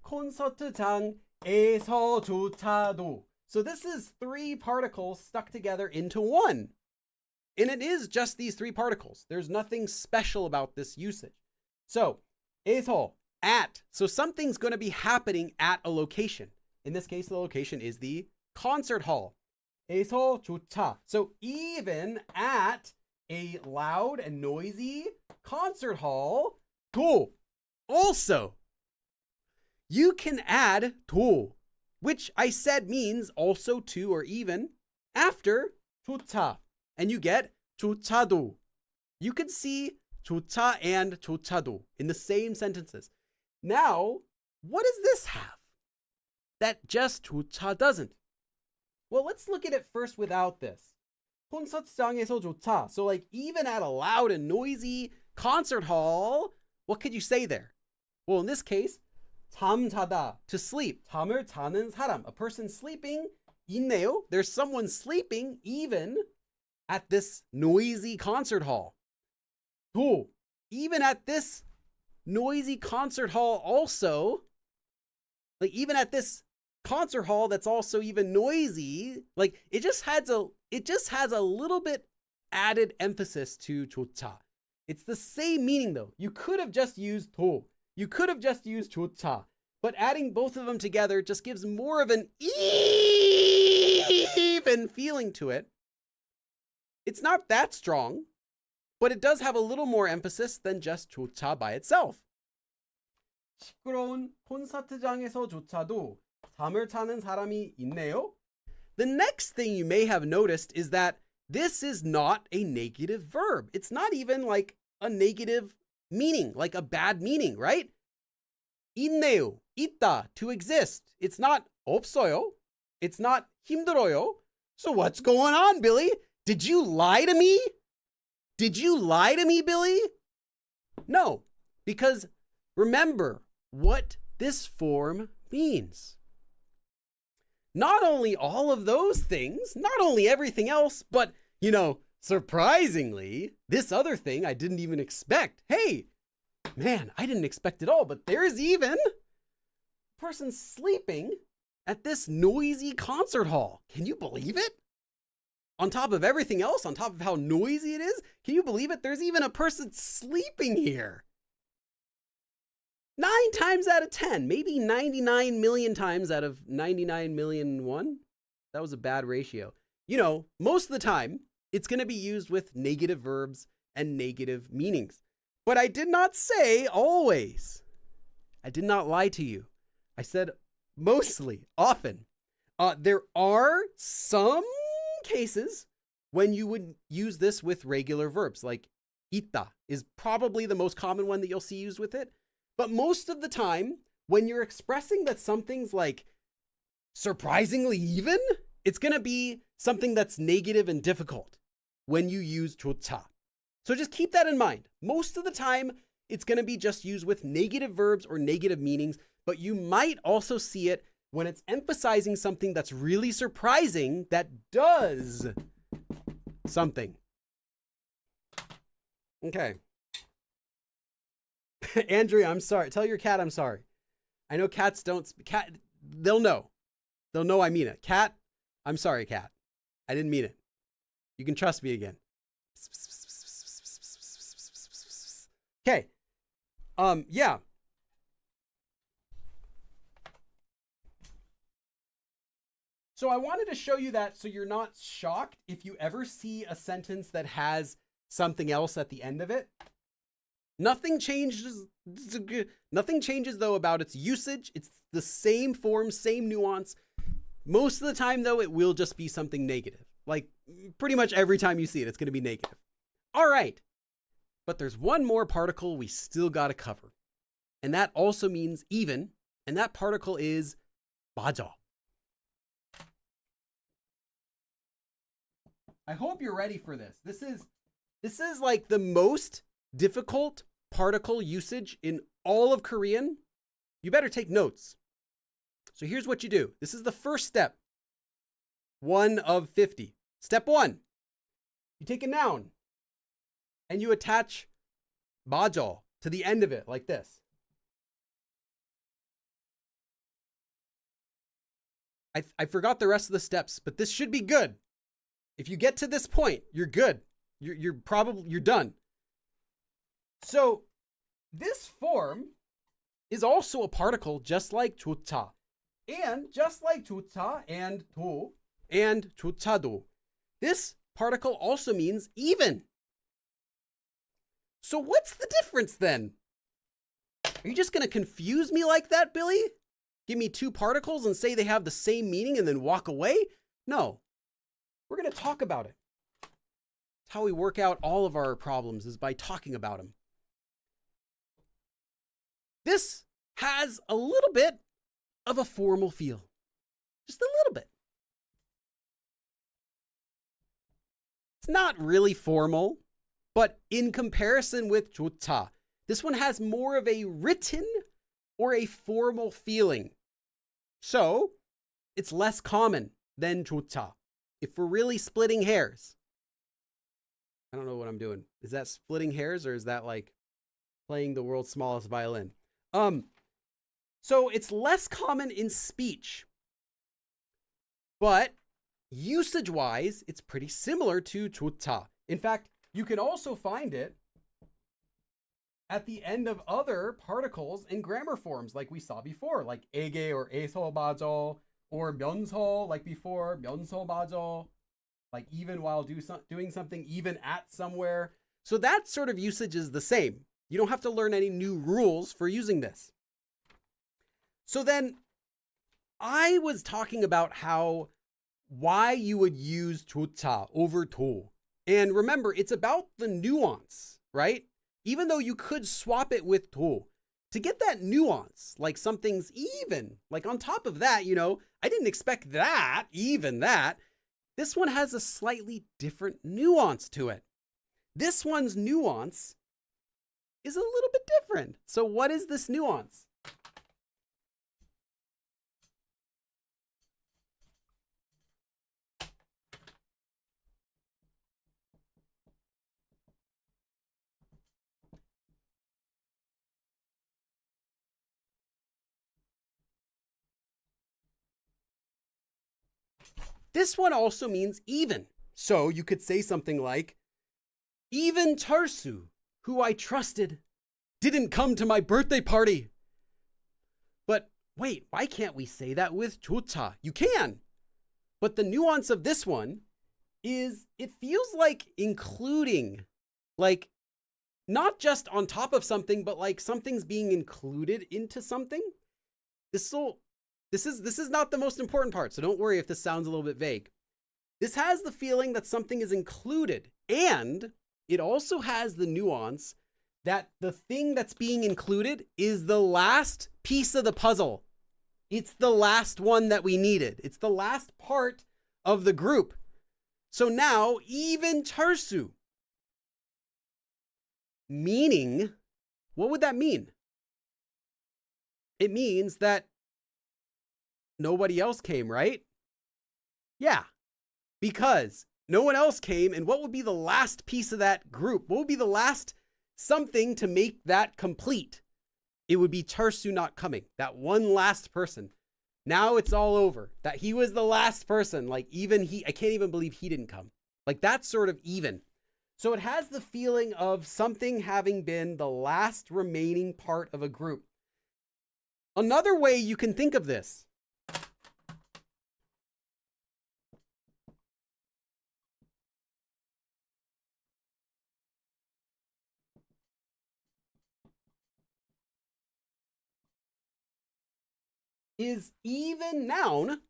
콘서트장에서조차도. So this is three particles stuck together into one. And it is just these three particles. There's nothing special about this usage. So, 에서, at. So something's going to be happening at a location. In this case, the location is the concert hall. 에서조차. So even at a loud and noisy concert hall, 도. Also, you can add 도, which I said means also to or even after 조차. And you get 조차도. You could see 조차 and 조차도 in the same sentences. Now, what does this have that just 조차 doesn't? Well, let's look at it first without this. 콘서트장에서조차. So like even at a loud and noisy concert hall, what could you say there? Well, in this case, 잠자다, to sleep. 잠을 자는 사람, a person sleeping. 있네요, there's someone sleeping even at this noisy concert hall. 도, even at this noisy concert hall also, like even at this concert hall that's also even noisy, like it just has a little bit added emphasis to 조차. It's the same meaning though. You could have just used 도. You could have just used 조차. But adding both of them together just gives more of an even feeling to it. It's not that strong, but it does have a little more emphasis than just 조차 by itself. 시끄러운 콘서트장에서조차도 잠을 자는 사람이 있네요. The next thing you may have noticed is that this is not a negative verb. It's not even like a negative meaning, like a bad meaning, right? 있네요, 있다, to exist. It's not 없어요. It's not 힘들어요. So what's going on, Billy? Did you lie to me? Did you lie to me, Billy? No, because remember what this form means. Not only all of those things, not only everything else, but, Surprisingly, this other thing I didn't even expect. Hey, man, I didn't expect it all, but there's even a person sleeping at this noisy concert hall. Can you believe it? On top of everything else, on top of how noisy it is, can you believe it? There's even a person sleeping here. 9 times out of 10, maybe 99 million times out of 99 million one. That was a bad ratio. You know, most of the time, it's going to be used with negative verbs and negative meanings. But I did not say always. I did not lie to you. I said mostly, often. There are some cases when you would use this with regular verbs, like ita is probably the most common one that you'll see used with it. But most of the time, when you're expressing that something's like surprisingly even, it's going to be something that's negative and difficult when you use 좋다. So just keep that in mind. Most of the time, it's going to be just used with negative verbs or negative meanings, but you might also see it when it's emphasizing something that's really surprising that does something. Okay. Andrea, I'm sorry. Tell your cat I'm sorry. I know cats don't... They'll know. They'll know I mean it. Cat, I'm sorry, cat. I didn't mean it. You can trust me again. Okay. Yeah. So I wanted to show you that so you're not shocked if you ever see a sentence that has something else at the end of it. Nothing changes though about its usage. It's the same form, same nuance. Most of the time though, it will just be something negative. Like pretty much every time you see it, it's going to be negative. All right. But there's one more particle we still got to cover. And that also means even. And that particle is 맞아. I hope you're ready for this. This is like the most difficult particle usage in all of Korean. You better take notes. So here's what you do. This is the first step. 1 of 50. Step 1. You take a noun and you attach 맞아 to the end of it like this. I forgot the rest of the steps, but this should be good. If you get to this point, you're good. You're done. So this form is also a particle just like 좋다. And just like 좋다 and 도 and 좋다도, this particle also means even. So what's the difference then? Are you just going to confuse me like that, Billy? Give me 2 particles and say they have the same meaning and then walk away? No. We're going to talk about it. It's how we work out all of our problems is by talking about them. This has a little bit of a formal feel. Just a little bit. It's not really formal, but in comparison with 좋다, this one has more of a written or a formal feeling. So it's less common than 좋다. If we're really splitting hairs. I don't know what I'm doing. Is that splitting hairs or is that like playing the world's smallest violin? So it's less common in speech, but usage-wise, it's pretty similar to 좋다. In fact, you can also find it at the end of other particles and grammar forms like we saw before, like 에게 or 에서 맞아, or 면서 like before, 면서 맞아, like even while doing something, even at somewhere. So that sort of usage is the same. You don't have to learn any new rules for using this. So then I was talking about why you would use 좋다 over 도. And remember, it's about the nuance, right? Even though you could swap it with 도, to get that nuance, like something's even, like on top of that, you know, I didn't expect that, even that. This one has a slightly different nuance to it. This one's nuance is a little bit different. So what is this nuance? This one also means even. So you could say something like, even Tarsu, who I trusted, didn't come to my birthday party. But wait, why can't we say that with Chuta? You can. But the nuance of this one is it feels like including, like not just on top of something, but like something's being included into something. This is not the most important part, so don't worry if this sounds a little bit vague. This has the feeling that something is included, and it also has the nuance that the thing that's being included is the last piece of the puzzle. It's the last one that we needed. It's the last part of the group. So now, even Tarsu. Meaning, what would that mean? It means that nobody else came, right? Yeah, because no one else came, and what would be the last piece of that group? What would be the last something to make that complete? It would be Tarsu not coming, that one last person. Now it's all over, that he was the last person. Like even he, I can't even believe he didn't come. Like that's sort of even. So it has the feeling of something having been the last remaining part of a group. Another way you can think of this is even noun.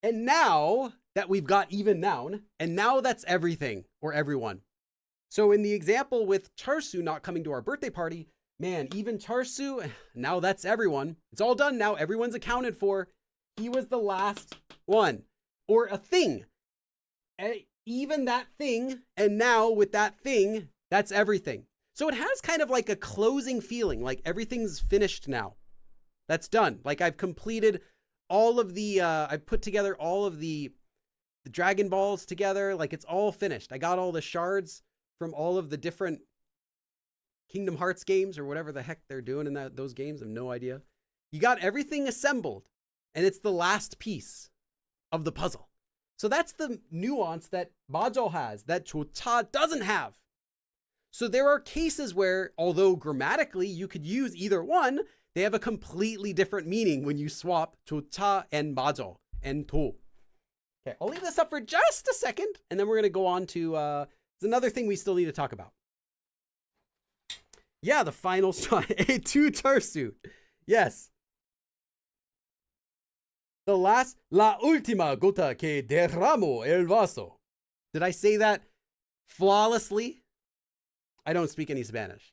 And now that we've got even noun, and now that's everything or everyone. So in the example with Tarsu not coming to our birthday party, man, even Tarsu, now that's everyone. It's all done now. Everyone's accounted for. He was the last one. Or a thing. Even that thing, and now with that thing, that's everything. So it has kind of like a closing feeling, like everything's finished now. That's done. Like I've completed all of the, I've put together all of the Dragon Balls together. Like it's all finished. I got all the shards from all of the different Kingdom Hearts games or whatever the heck they're doing in those games. I have no idea. You got everything assembled and it's the last piece of the puzzle. So that's the nuance that Bajal has that Chota doesn't have. So there are cases where, although grammatically you could use either one, they have a completely different meaning when you swap Chota and Bajal and To. Okay, I'll leave this up for just a second, and then we're going to go on to there's another thing we still need to talk about. Yeah, the final shot. A2 Tarsu. Yes. The last, la última gota que derramó el vaso. Did I say that flawlessly? I don't speak any Spanish.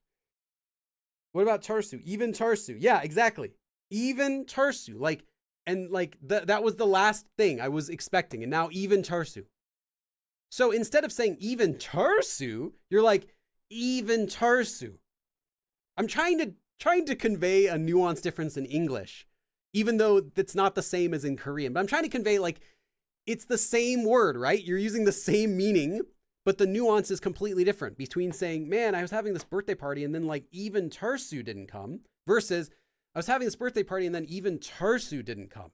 What about Tarsu? Even Tarsu. Yeah, exactly. Even Tarsu. Like, and like that was the last thing I was expecting. And now even Tarsu. So instead of saying even Tarsu, you're like, even Tarsu. I'm trying to convey a nuance difference in English, even though it's not the same as in Korean. But I'm trying to convey like, it's the same word, right? You're using the same meaning, but the nuance is completely different between saying, man, I was having this birthday party and then like even Tarsu didn't come versus I was having this birthday party and then even Tarsu didn't come.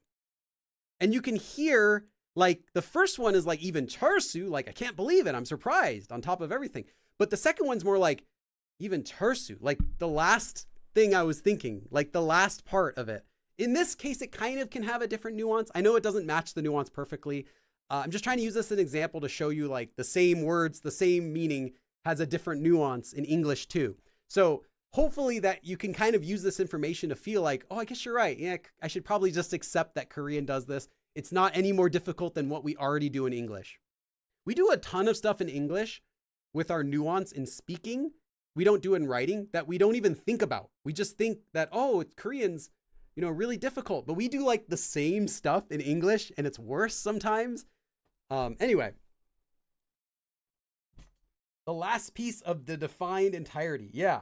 And you can hear like the first one is like even Tarsu, like I can't believe it. I'm surprised on top of everything. But the second one's more like even Tarsu, like the last thing I was thinking, like the last part of it. In this case, it kind of can have a different nuance. I know it doesn't match the nuance perfectly. I'm just trying to use this as an example to show you like the same words, the same meaning has a different nuance in English too. So hopefully that you can kind of use this information to feel like, oh, I guess you're right. Yeah, I should probably just accept that Korean does this. It's not any more difficult than what we already do in English. We do a ton of stuff in English with our nuance in speaking. We don't do it in writing that we don't even think about. We just think that, oh, it's Korean's, you know, really difficult, but we do like the same stuff in English and it's worse sometimes. Anyway, the last piece of the defined entirety. Yeah.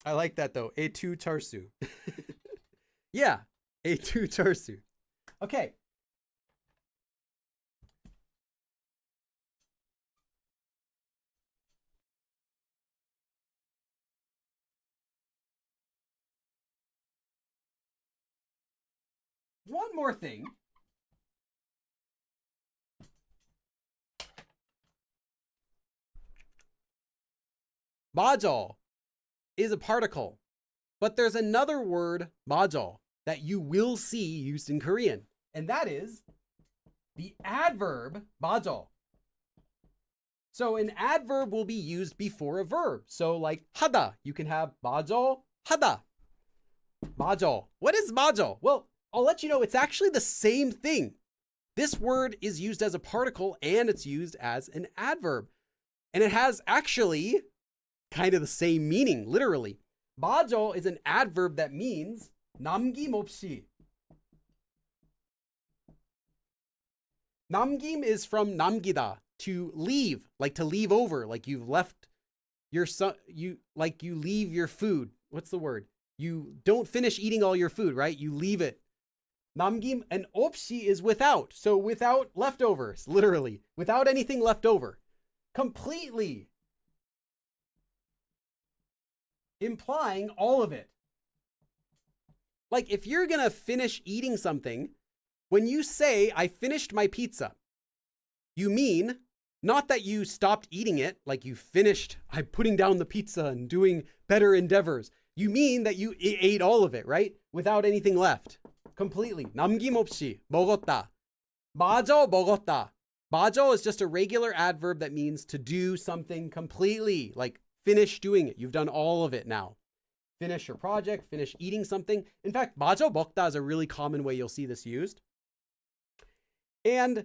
I like that though. A2 Tarsu. Yeah. A2 Tarsu. Okay. one more thing. 맞아 is a particle, but there's another word, 맞아, that you will see used in Korean, and that is the adverb 맞아. So an adverb will be used before a verb. So like 하다, you can have 맞아, 하다. 맞아. What is 맞아? Well, I'll let you know it's actually the same thing. This word is used as a particle and it's used as an adverb. And it has actually kind of the same meaning, literally. 맞아 is an adverb that means 남김없이. 남김 is from 남기다, to leave, like to leave over, like you've left your you leave your food. What's the word? You don't finish eating all your food, right? You leave it. 남김, and 없이 is without. So without leftovers, literally, without anything left over. Completely. Implying all of it. Like if you're gonna finish eating something, when you say, I finished my pizza, you mean not that you stopped eating it, like you finished, I'm putting down the pizza and doing better endeavors. You mean that you ate all of it, right? Without anything left. Completely. 남김없이 먹었다. 맞아 먹었다. 맞아 is just a regular adverb that means to do something completely, like finish doing it. You've done all of it now. Finish your project, finish eating something. In fact, 맞아 먹다 is a really common way you'll see this used. And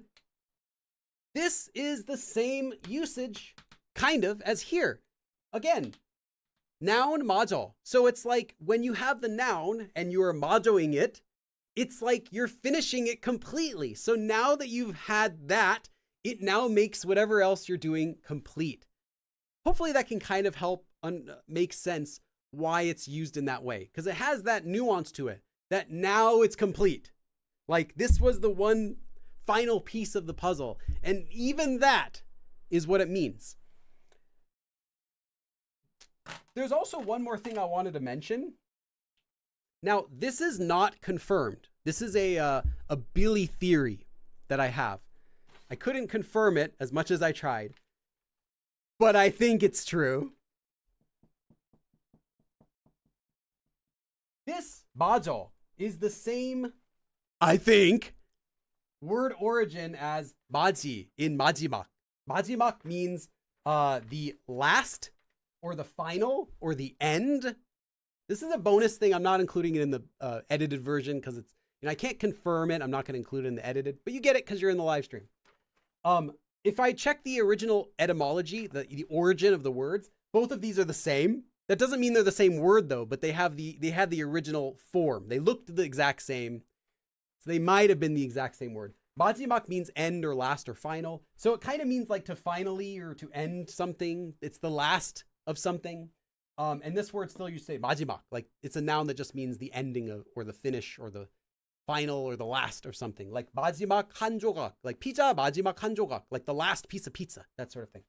this is the same usage, kind of, as here. Again, noun 맞아. So it's like when you have the noun and you're 맞아ing it, it's like you're finishing it completely. So now that you've had that, it now makes whatever else you're doing complete. Hopefully that can kind of help make sense why it's used in that way, because it has that nuance to it, that now it's complete. Like this was the one final piece of the puzzle, and even that is what it means. There's also one more thing I wanted to mention. Now, this is not confirmed. This is a Billy theory that I have. I couldn't confirm it as much as I tried, but I think it's true. This 맞아 is the same, I think, word origin as 마지 in 마지막. 마지막 means the last or the final or the end. This is a bonus thing. I'm not including it in the edited version because it's, I can't confirm it. I'm not going to include it in the edited, but you get it because you're in the live stream. If I check the original etymology, the origin of the words, both of these are the same. That doesn't mean they're the same word though, but they have the original form. They looked the exact same. So they might have been the exact same word. 마지막 means end or last or final. So it kind of means like to finally or to end something. It's the last of something. And this word still you say 마지막, like it's a noun that just means the ending of, or the finish or the final or the last or something. Like 마지막 한 조각, like pizza 마지막 한 조각, like the last piece of pizza, that sort of thing.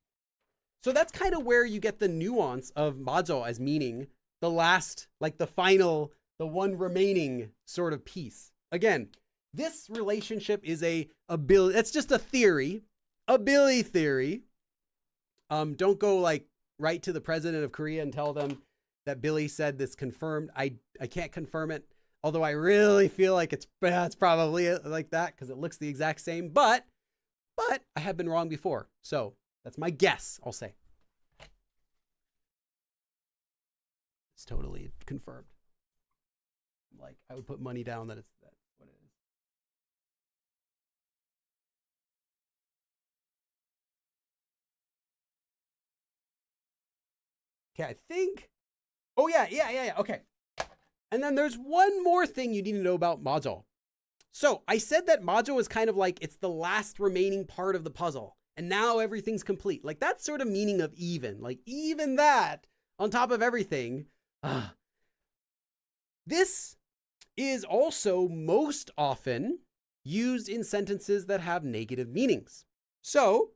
So that's kind of where you get the nuance of 맞아 as meaning the last, like the final, the one remaining sort of piece. Again, this relationship is a Billy, that's just a theory, a Billy theory. Don't go like right to the president of Korea and tell them that Billy said this confirmed. I can't confirm it, although I really feel like it's probably like that because it looks the exact same, but I have been wrong before. So that's my guess, I'll say. It's totally confirmed. Like, I would put money down that it's what it is. Okay, I think. Oh, yeah. Okay. And then there's one more thing you need to know about 맞아. So I said that 맞아 is kind of like it's the last remaining part of the puzzle. And now everything's complete. Like that's sort of meaning of even. Like even that on top of everything. This is also most often used in sentences that have negative meanings. So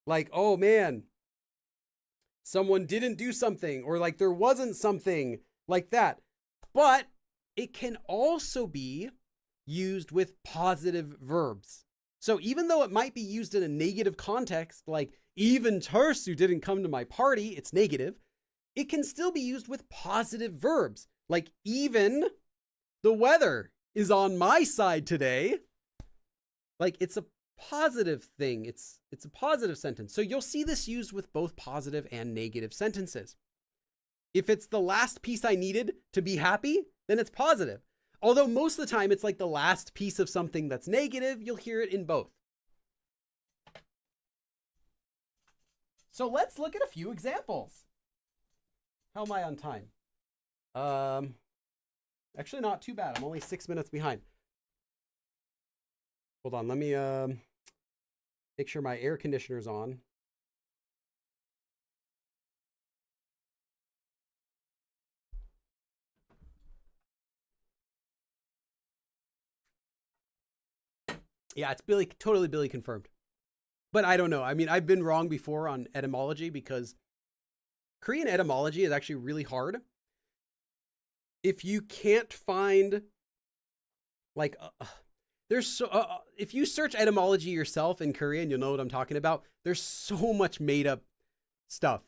like, oh man, someone didn't do something, or like there wasn't something like that. But it can also be used with positive verbs. So even though it might be used in a negative context, like even Charsu didn't come to my party, it's negative, it can still be used with positive verbs. Like even the weather is on my side today. Like it's a positive thing. It's a positive sentence. So you'll see this used with both positive and negative sentences. If it's the last piece I needed to be happy, then it's positive. Although most of the time it's like the last piece of something that's negative, you'll hear it in both. So let's look at a few examples. How am I on time? Actually not too bad. I'm only 6 minutes behind. Hold on, let me make sure my air conditioner's on. Yeah, it's totally Billy confirmed. But I don't know. I mean, I've been wrong before on etymology because Korean etymology is actually really hard. If you can't find, like, if you search etymology yourself in Korean, you'll know what I'm talking about. There's so much made up stuff,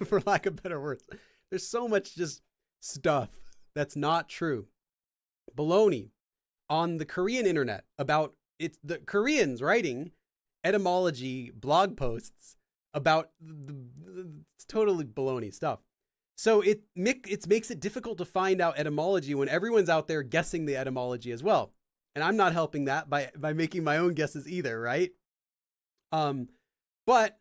for lack of better words. There's so much just stuff that's not true. Baloney on the Korean internet about it's the Koreans writing etymology blog posts about it's totally baloney stuff. So it makes it difficult to find out etymology when everyone's out there guessing the etymology as well. And I'm not helping that by making my own guesses either, right? But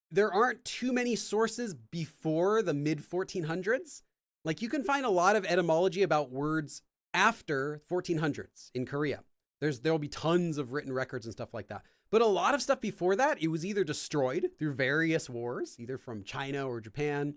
there aren't too many sources before the mid 1400s. Like you can find a lot of etymology about words after 1400s in Korea. There'll be tons of written records and stuff like that. But a lot of stuff before that, it was either destroyed through various wars, either from China or Japan,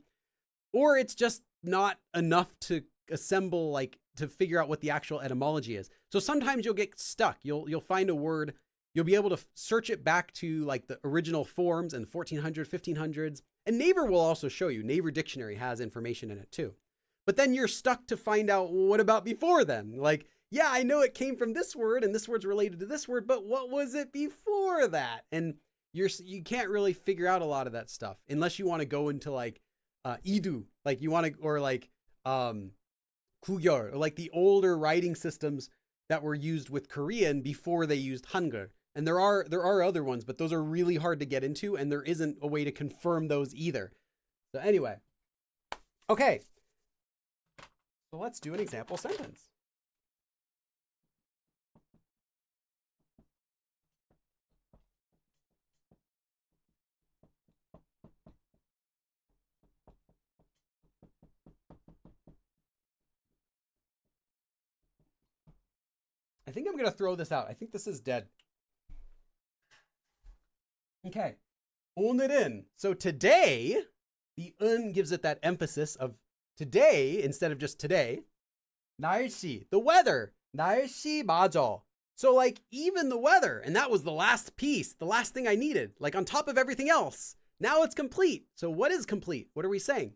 or it's just not enough to assemble, like to figure out what the actual etymology is. So sometimes you'll get stuck. You'll find a word, you'll be able to search it back to like the original forms in 1400s, 1500s. And Naver will also show you. Naver Dictionary has information in it too. But then you're stuck to find out, what about before then? Like, yeah, I know it came from this word and this word's related to this word, but what was it before that? And you can't really figure out a lot of that stuff unless you want to go into like Idu, like you want to, or like Kugyur, or like the older writing systems that were used with Korean before they used Hangul. And there are other ones, but those are really hard to get into, and there isn't a way to confirm those either. So anyway, okay. So let's do an example sentence. I think I'm going to throw this out. I think this is dead. Okay. 오늘은. So today, the gives it that emphasis of today instead of just today. 날씨, the weather. 날씨 맞아. So like even the weather, and that was the last piece, the last thing I needed, like on top of everything else. Now it's complete. So what is complete? What are we saying?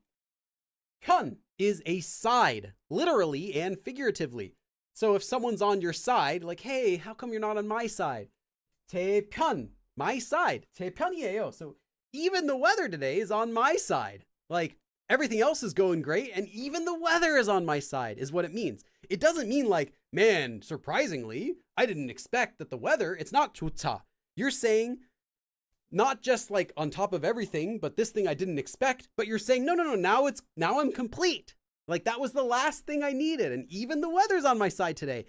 편 is a side, literally and figuratively. So if someone's on your side, like, hey, how come you're not on my side? 제 편, my side. 제 편이에요. So even the weather today is on my side. Like everything else is going great, and even the weather is on my side is what it means. It doesn't mean like, man, surprisingly, I didn't expect that the weather, it's not 좋다. You're saying not just like on top of everything, but this thing I didn't expect, but you're saying, no, now I'm complete. Like that was the last thing I needed. And even the weather's on my side today,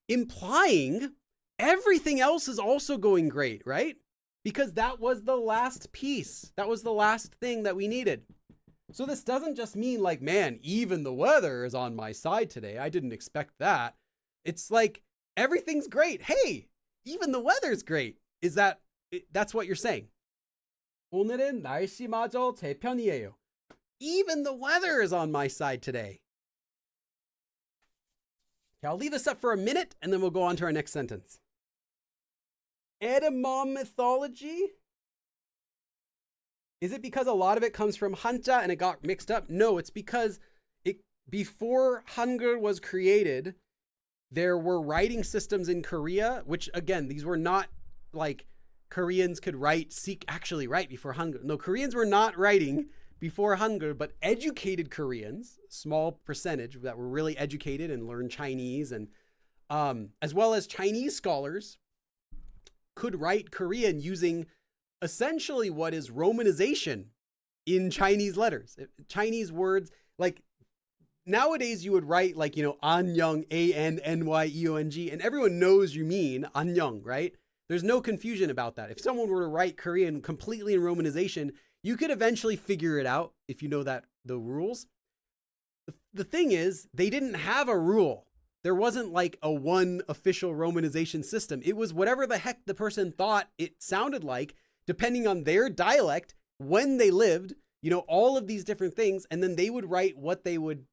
implying everything else is also going great, right? Because that was the last piece. That was the last thing that we needed. So this doesn't just mean like, man, even the weather is on my side today. I didn't expect that. It's like, everything's great. Hey, even the weather's great. That's what you're saying. 오늘은 날씨마저 제 편이에요. Even the weather is on my side today. Okay, I'll leave this up for a minute and then we'll go on to our next sentence. Etymology? Is it because a lot of it comes from Hanja and it got mixed up? No, it's because before Hangul was created, There were writing systems in Korea, which again, these were not like Koreans could actually write before Hangul. No, Koreans were not writing before Hangul, but educated Koreans, small percentage that were really educated and learned Chinese, and as well as Chinese scholars could write Korean using essentially what is romanization in Chinese letters. Chinese words, like nowadays you would write like, Anyong, A-N-N-Y-E-O-N-G, and everyone knows you mean Anyong, right? There's no confusion about that. If someone were to write Korean completely in romanization, you could eventually figure it out if you know the rules. The thing is, they didn't have a rule. There wasn't like a one official romanization system. It was whatever the heck the person thought it sounded like, depending on their dialect, when they lived, all of these different things. And then they would write what they would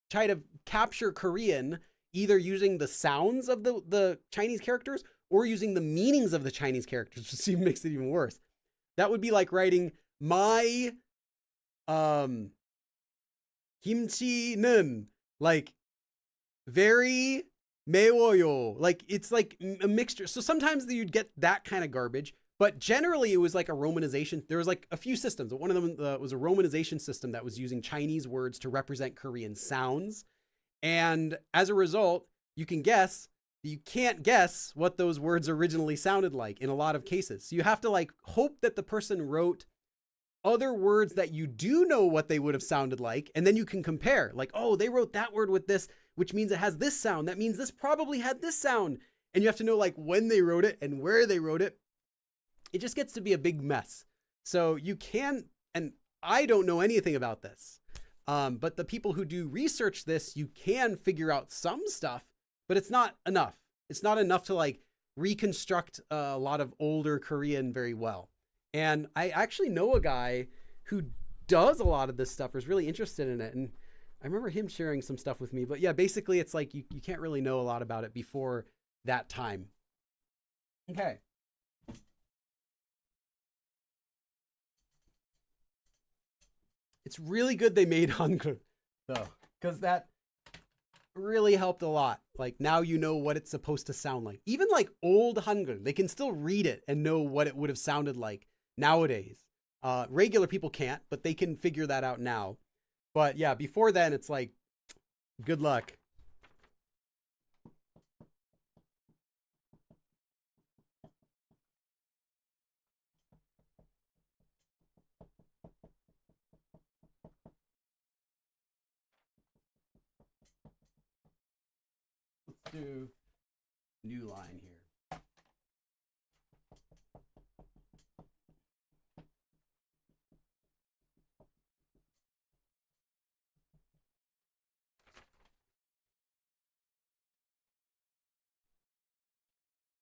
try to capture Korean, either using the sounds of the Chinese characters or using the meanings of the Chinese characters, which makes it even worse. That would be like writing my kimchi-는, like very 매워요. Like it's like a mixture. So sometimes you'd get that kind of garbage, but generally it was like a romanization. There was like a few systems. One of them was a romanization system that was using Chinese words to represent Korean sounds. And as a result, you can't guess what those words originally sounded like in a lot of cases. So you have to like hope that the person wrote other words that you do know what they would have sounded like. And then you can compare like, oh, they wrote that word with this, which means it has this sound. That means this probably had this sound. And you have to know like when they wrote it and where they wrote it. It just gets to be a big mess. So you can, and I don't know anything about this, but the people who do research this, you can figure out some stuff, but it's not enough. It's not enough to like reconstruct a lot of older Korean very well. And I actually know a guy who does a lot of this stuff, or is really interested in it. And I remember him sharing some stuff with me, but yeah, basically it's like you can't really know a lot about it before that time. Okay. It's really good they made Hangul though, because that really helped a lot. Like now you know what it's supposed to sound like. Even like old Hangul, they can still read it and know what it would have sounded like nowadays. Regular people can't, but they can figure that out now. But yeah, before then it's like, good luck. Let's do new line here.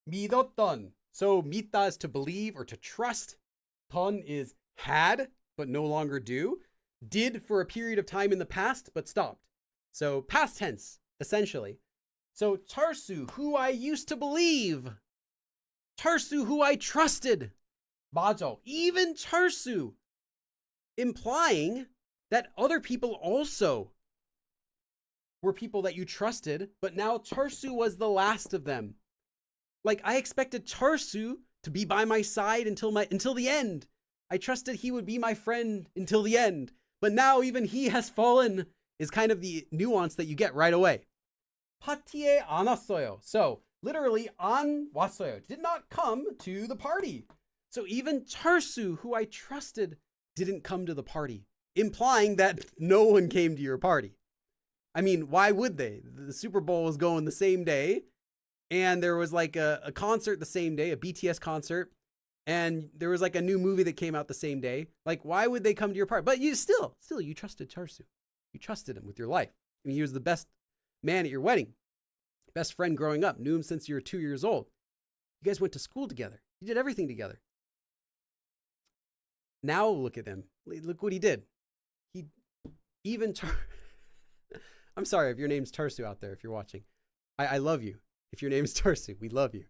믿었던. So 믿다 is to believe or to trust. 던 is had, but no longer do. Did for a period of time in the past, but stopped. So past tense, essentially. So Charsu, who I used to believe. Charsu, who I trusted. 맞아. Even Charsu, implying that other people also were people that you trusted, but now Charsu was the last of them. Like I expected Charsu to be by my side until the end. I trusted he would be my friend until the end. But now even he has fallen is kind of the nuance that you get right away. 파티에 안 왔어요. So literally 안 왔어요. Did not come to the party. So even Charsu, who I trusted, didn't come to the party, implying that no one came to your party. I mean, why would they? The Super Bowl was going the same day. And there was like a concert the same day, a BTS concert. And there was like a new movie that came out the same day. Like, why would they come to your party? But you still, you trusted Charsu. You trusted him with your life. I mean, he was the best man at your wedding. Best friend growing up. Knew him since you were 2 years old. You guys went to school together. You did everything together. Now look at him. Look what he did. I'm sorry if your name's Charsu out there, if you're watching. I love you. If your name is Charsu, we love you.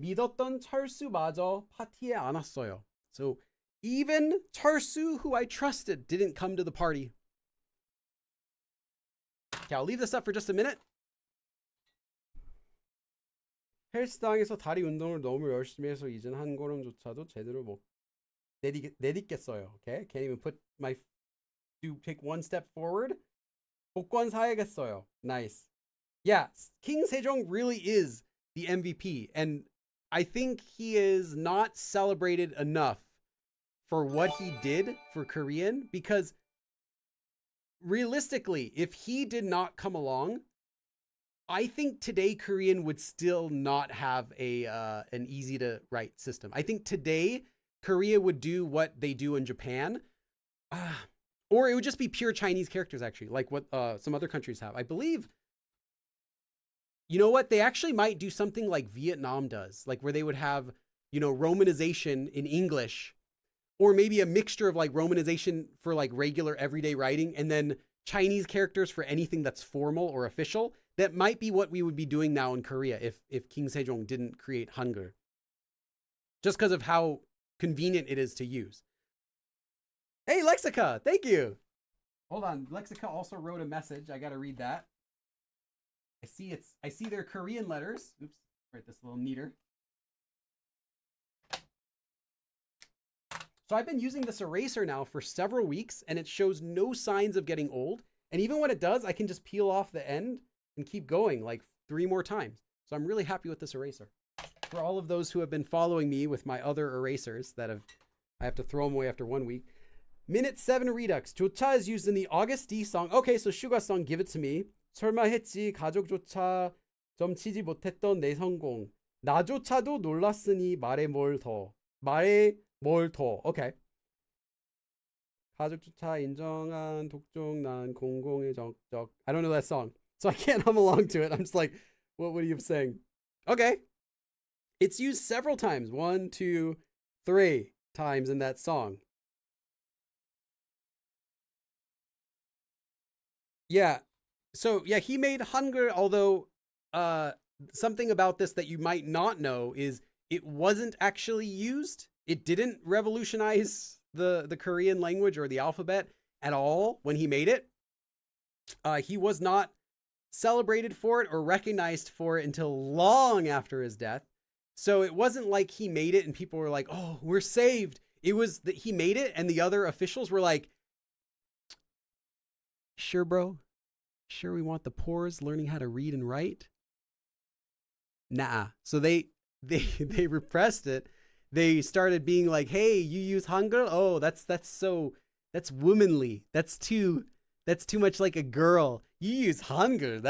믿었던 철수마저 파티에 안 왔어요. So even Charsu, who I trusted, didn't come to the party. Okay, I'll leave this up for just a minute. 헬스장에서 다리 운동을 너무 열심히 해서 이젠 한 걸음조차도 제대로 못 내딛겠어요. Okay, can't even put my do take one step forward. 복권 사야겠어요. Nice. Yeah, King Sejong really is the MVP, and I think he is not celebrated enough for what he did for Korean, because realistically, if he did not come along, I think today Korean would still not have an easy to write system. I think today Korea would do what they do in Japan, or it would just be pure Chinese characters, actually, like what some other countries have. I believe, you know what, they actually might do something like Vietnam does, like where they would have, you know, romanization in English, or maybe a mixture of like romanization for like regular everyday writing, and then Chinese characters for anything that's formal or official. That might be what we would be doing now in Korea if King Sejong didn't create Hangul, just because of how convenient it is to use. Hey, Lexica, thank you. Hold on, Lexica also wrote a message. I gotta read that. I see their Korean letters. Oops, write this a little neater. So I've been using this eraser now for several weeks, and it shows no signs of getting old. And even when it does, I can just peel off the end and keep going like 3 more times. So I'm really happy with this eraser. For all of those who have been following me with my other erasers I have to throw them away after 1 week. Minute 7 redux. 조차 is used in the August D song. Okay, so Suga song, Give It To Me. 설마 했지 가족조차 점치지 못했던 내 성공. 나조차도 놀랐으니 말해 뭘 더. Okay. 가족조차 인정한 독종 난 공공의 적적. I don't know that song, so I can't hum along to it. I'm just like, what are you saying? Okay. It's used several times. 1, 2, 3 times in that song. Yeah. So yeah, he made Hangul, although something about this that you might not know is it wasn't actually used. It didn't revolutionize the Korean language or the alphabet at all when he made it. He was not celebrated for it or recognized for it until long after his death. So it wasn't like he made it and people were like, oh, we're saved. It was that he made it and the other officials were like, sure, bro? Sure we want the poors learning how to read and write? Nah. So they repressed it. They started being like, hey, you use Hangul? Oh, that's womanly. That's too much like a girl. You use Hangul.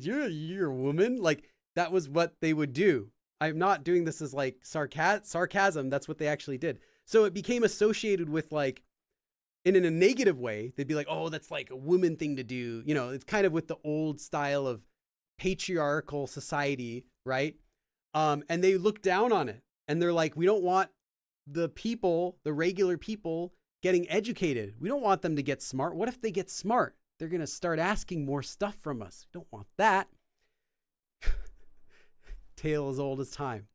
You're a woman. Like, that was what they would do. I'm not doing this as like sarcasm. That's what they actually did. So it became associated with like, in a negative way, they'd be like, oh, that's like a woman thing to do. You know, it's kind of with the old style of patriarchal society, right? And they look down on it. And they're like, we don't want the regular people getting educated. We don't want them to get smart. What if they get smart? They're going to start asking more stuff from us. We don't want that. Tale as old as time.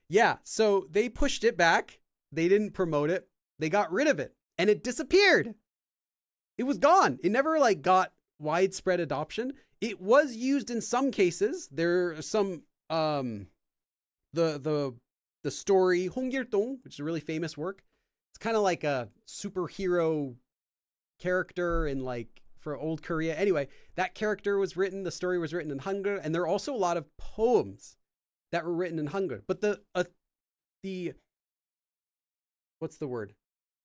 Yeah, so they pushed it back. They didn't promote it. They got rid of it. And it disappeared. It was gone. It never like got widespread adoption. It was used in some cases. There are some the story 홍길동, which is a really famous work. It's kind of like a superhero character in like for old Korea. Anyway, that character was written, the story was written in Hangul, and there are also a lot of poems that were written in Hangul. But the what's the word?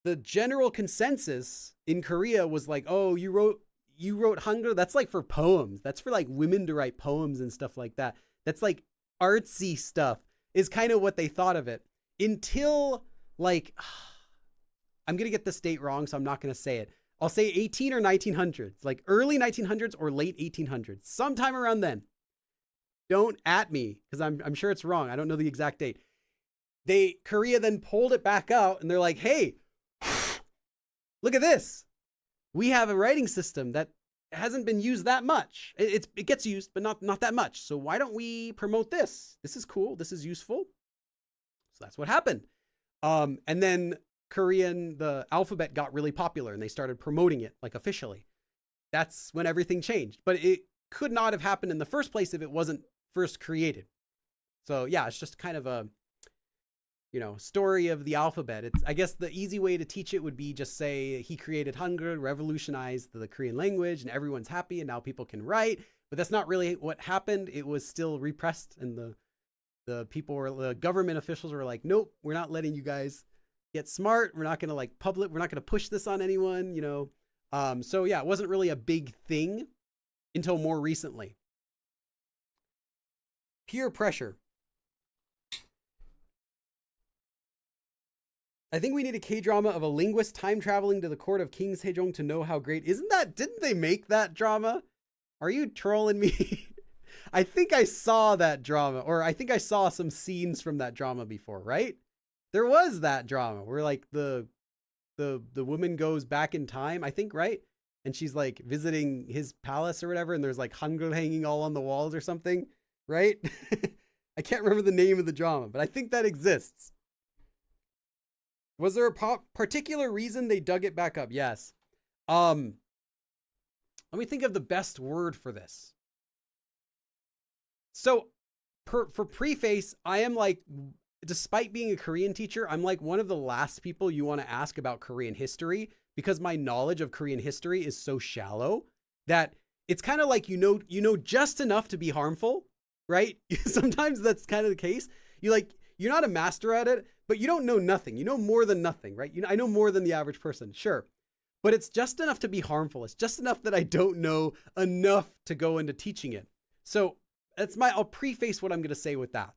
The general consensus in Korea was like, oh, you wrote Hangul? That's like for poems. That's for like women to write poems and stuff like that. That's like artsy stuff. Is kind of what they thought of it until like, I'm going to get this date wrong, so I'm not going to say it. I'll say 18 or 1900s, like early 1900s or late 1800s, sometime around then. Don't at me because I'm sure it's wrong. I don't know the exact date. Korea then pulled it back out and they're like, hey, look at this. We have a writing system that hasn't been used that much. It gets used, but not that much. So why don't we promote this? This is cool. This is useful. So that's what happened. And then the alphabet got really popular and they started promoting it like officially. That's when everything changed. But it could not have happened in the first place if it wasn't first created. So yeah, it's just kind of a, story of the alphabet. It's, I guess the easy way to teach it would be just say he created Hangul, revolutionized the Korean language, and everyone's happy, and now people can write. But that's not really what happened. It was still repressed, and the government officials were like, nope, we're not letting you guys get smart. We're not gonna we're not gonna push this on anyone, So yeah, it wasn't really a big thing until more recently. Peer pressure. I think we need a K-drama of a linguist time traveling to the court of King Sejong to know how great. Didn't they make that drama? Are you trolling me? I think I saw that drama, or I think I saw some scenes from that drama before, right? There was that drama where like the woman goes back in time, I think, right? And she's like visiting his palace or whatever, and there's like Hangul hanging all on the walls or something, right? I can't remember the name of the drama, but I think that exists. Was there a particular reason they dug it back up? Yes. Let me think of the best word for this. So for preface, I am like, despite being a Korean teacher, I'm like one of the last people you want to ask about Korean history, because my knowledge of Korean history is so shallow that it's kind of like, you know just enough to be harmful, right? Sometimes that's kind of the case. You're not a master at it, but you don't know nothing. You know more than nothing, right? I know more than the average person, sure. But it's just enough to be harmful. It's just enough that I don't know enough to go into teaching it. So I'll preface what I'm going to say with that.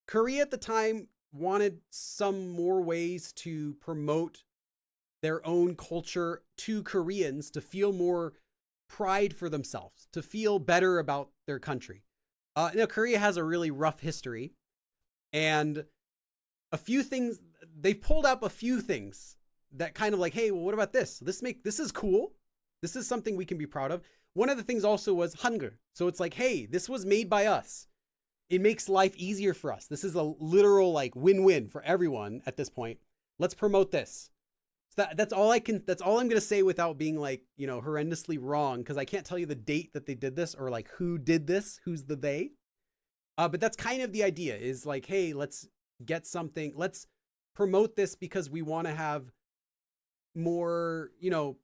Korea at the time wanted some more ways to promote their own culture to Koreans, to feel more pride for themselves, to feel better about their country. Korea has a really rough history, and they've pulled up a few things that kind of like, hey, well, what about this? This is cool. This is something we can be proud of. One of the things also was Hangul. So it's like, hey, this was made by us. It makes life easier for us. This is a literal like win-win for everyone at this point. Let's promote this. So that's all I'm going to say without being like, horrendously wrong, because I can't tell you the date that they did this or like who did this, who's the they. But that's kind of the idea, is like, hey, let's get something, let's promote this because we want to have more,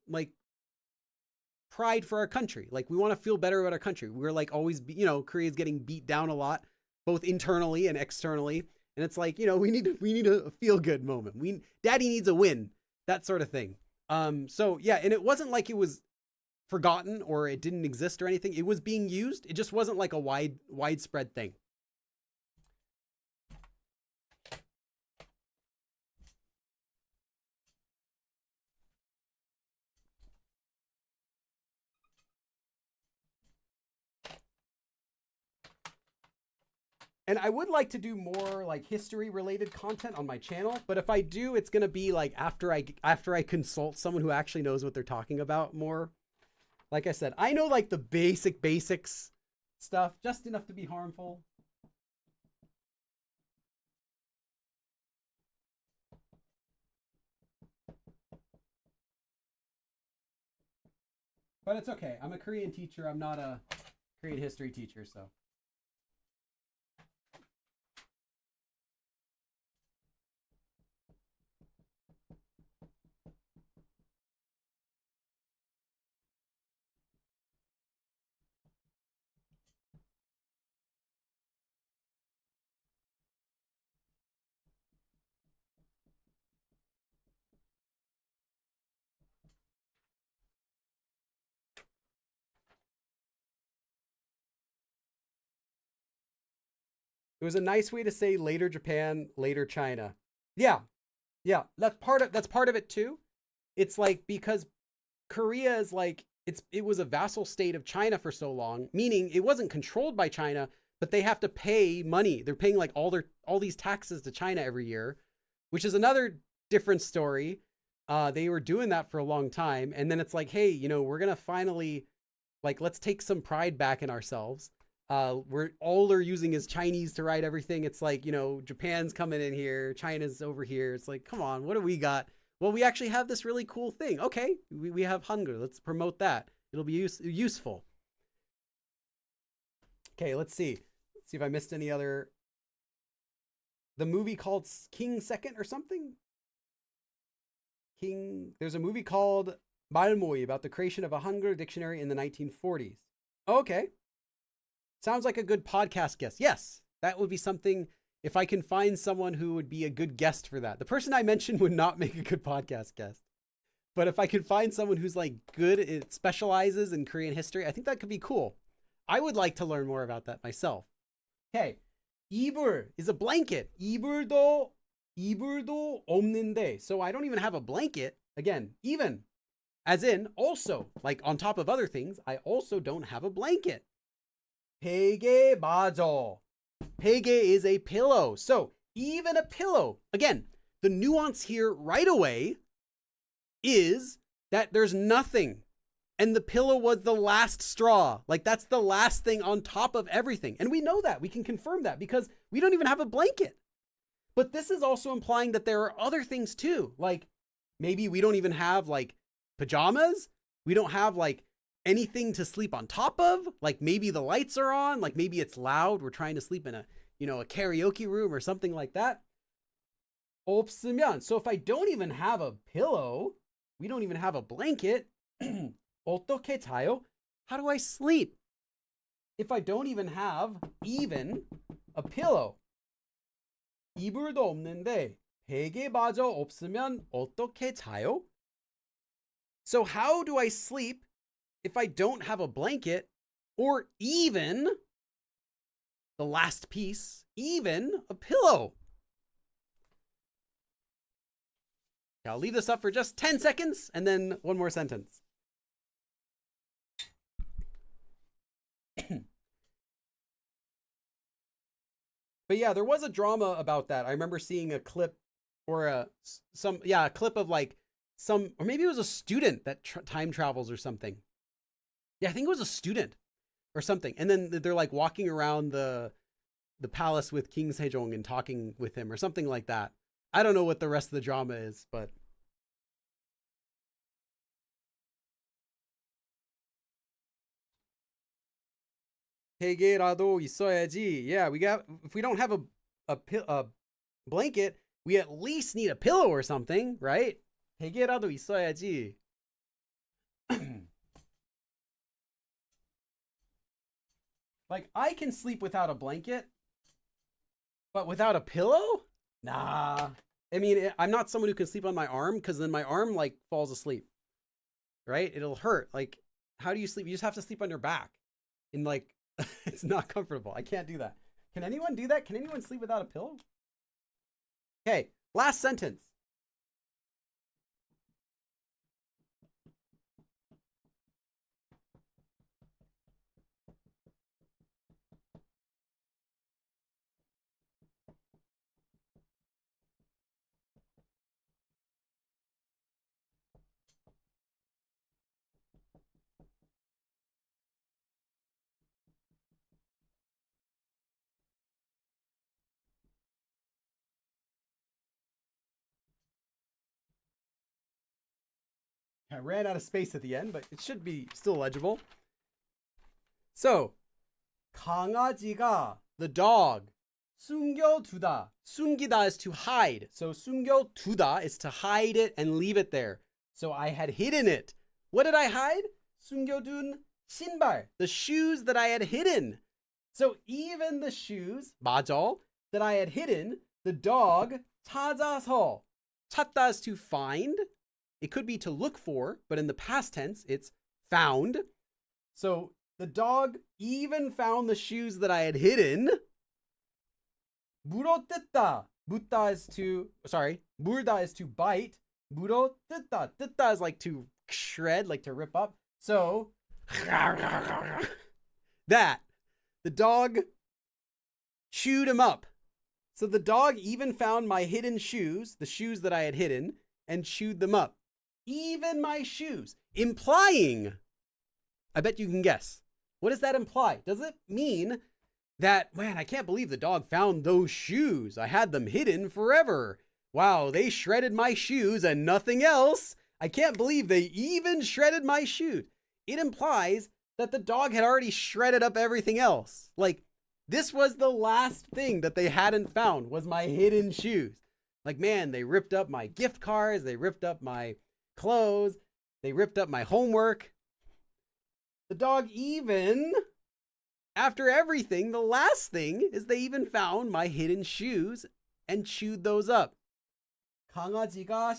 like pride for our country. Like we want to feel better about our country. We're like always, Korea's getting beat down a lot, both internally and externally. And it's like, we need a feel good moment. Daddy needs a win, that sort of thing. So yeah, and it wasn't like it was forgotten or it didn't exist or anything. It was being used. It just wasn't like a widespread thing. And I would like to do more like history related content on my channel, but if I do, it's going to be like after I consult someone who actually knows what they're talking about more. Like I said, I know like the basics stuff, just enough to be harmful. But it's okay. I'm a Korean teacher. I'm not a Korean history teacher, so. It was a nice way to say later Japan, later China. Yeah. Yeah, that's part of it too. It's like, because Korea is like, it was a vassal state of China for so long, meaning it wasn't controlled by China, but they have to pay money. They're paying like all these taxes to China every year, which is another different story. They were doing that for a long time, and then it's like, hey, we're gonna finally, like, let's take some pride back in ourselves. We're all they're using is Chinese to write everything. It's like, Japan's coming in here, China's over here. It's like, come on, what do we got? Well, we actually have this really cool thing. Okay, we have Hangul. Let's promote that. It'll be useful. Okay, let's see. See if I missed any other. The movie called King Second or something? There's a movie called 말모이 about the creation of a Hangul dictionary in the 1940s. Okay. Sounds like a good podcast guest. Yes, that would be something. If I can find someone who would be a good guest for that. The person I mentioned would not make a good podcast guest. But if I could find someone who's like good, it specializes in Korean history, I think that could be cool. I would like to learn more about that myself. Okay. 이불 is a blanket. 이불도 없는데. So I don't even have a blanket. Again, even. As in, also. Like on top of other things, I also don't have a blanket. 베개 맞아. 베개 is a pillow. So even a pillow. Again, the nuance here right away is that there's nothing. And the pillow was the last straw. Like that's the last thing on top of everything. And we know that. We can confirm that because we don't even have a blanket. But this is also implying that there are other things too. Like maybe we don't even have like pajamas. We don't have like anything to sleep on top of. Like maybe the lights are on. Like maybe it's loud. We're trying to sleep in a karaoke room or something like that. 없으면. So if I don't even have a pillow, we don't even have a blanket. 어떻게 자요? How do I sleep? If I don't even have even a pillow. 이불도 없는데 베개마저 없으면 어떻게 자요? So how do I sleep if I don't have a blanket or even the last piece, even a pillow? I'll leave this up for just 10 seconds and then one more sentence. But yeah, there was a drama about that. I remember seeing a clip or a clip of like or maybe it was a student that time travels or something. Yeah, I think it was a student or something. And then they're like walking around the palace with King Sejong and talking with him or something like that. I don't know what the rest of the drama is, but 베개라도 있어야지. Yeah, if we don't have a blanket, we at least need a pillow or something, right? 베개라도 있어야지. Like I can sleep without a blanket, but without a pillow? Nah. I mean, I'm not someone who can sleep on my arm because then my arm like falls asleep, right? It'll hurt. Like, how do you sleep? You just have to sleep on your back. And like, it's not comfortable. I can't do that. Can anyone do that? Can anyone sleep without a pillow? Okay, last sentence. I ran out of space at the end, but it should be still legible. So, 강아지가, the dog, 숨겨두다. 숨기다 is to hide. So 숨겨두다 is to hide it and leave it there. So I had hidden it. What did I hide? 숨겨둔 신발, the shoes that I had hidden. So even the shoes, 맞아, that I had hidden, the dog 찾아서. 찾다 is to find. It could be to look for, but in the past tense, it's found. So the dog even found the shoes that I had hidden. 물어뜯다. 물다 is to bite. 물어뜯다. 뜯다 is like to shred, like to rip up. So that. The dog chewed him up. So the dog even found my hidden shoes, the shoes that I had hidden, and chewed them up. Even my shoes. Implying, I bet you can guess. What does that imply? Does it mean that, man, I can't believe the dog found those shoes. I had them hidden forever. Wow, they shredded my shoes and nothing else. I can't believe they even shredded my shoes. It implies that the dog had already shredded up everything else. Like, This was the last thing that they hadn't found, was my hidden shoes. Like, man, they ripped up my gift cards. They ripped up my clothes. They ripped up my homework. The dog even, after everything, the last thing is they even found my hidden shoes and chewed those up. 강아지가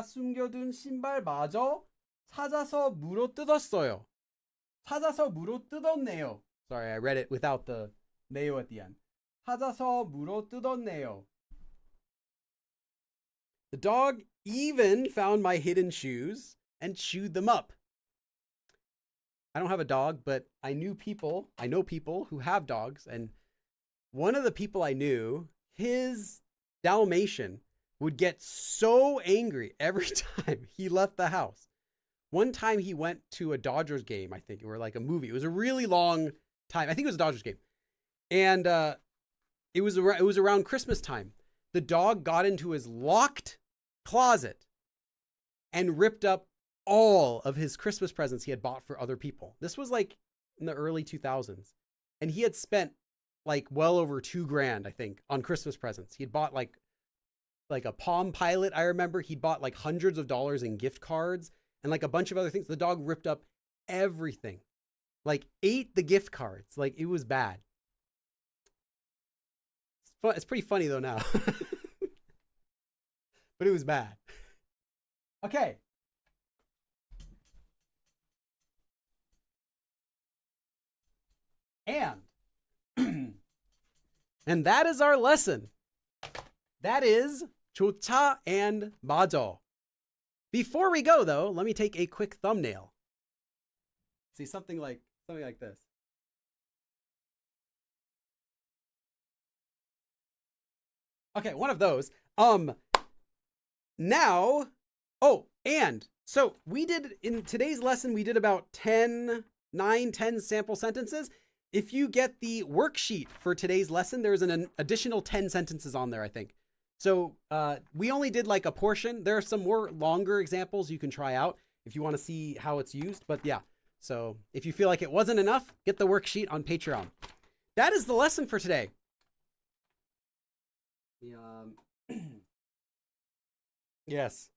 숨겨둔 신발마저 찾아서 물어뜯었어요. 찾아서 물어뜯었네요. Sorry, I read it without the 네요 at the end. 찾아서 물어뜯었네요. The dog even found my hidden shoes and chewed them up. I don't have a dog, but I know people who have dogs, and one of the people I knew, his Dalmatian would get so angry every time he left the house. One time he went to a Dodgers game, I think, or like a movie. It was a really long time. I think it was a Dodgers game. And it was around Christmas time. The dog got into his locked closet and ripped up all of his Christmas presents he had bought for other people. This was like in the early 2000s. And he had spent like well over $2,000, I think, on Christmas presents. He had bought like a Palm Pilot. I remember he'd bought like hundreds of dollars in gift cards and like a bunch of other things. The dog ripped up everything, like ate the gift cards. Like, it was bad. It's pretty funny though now, but it was bad. Okay. And that is our lesson. That is 좋다 and 맞아. Before we go though, let me take a quick thumbnail. See, something like this. Okay, one of those. Now, and so we did, in today's lesson, we did about 10 sample sentences. If you get the worksheet for today's lesson, there's an additional 10 sentences on there, I think. So we only did like a portion. There are some more longer examples you can try out if you want to see how it's used. But yeah, so if you feel like it wasn't enough, get the worksheet on Patreon. That is the lesson for today. Yes.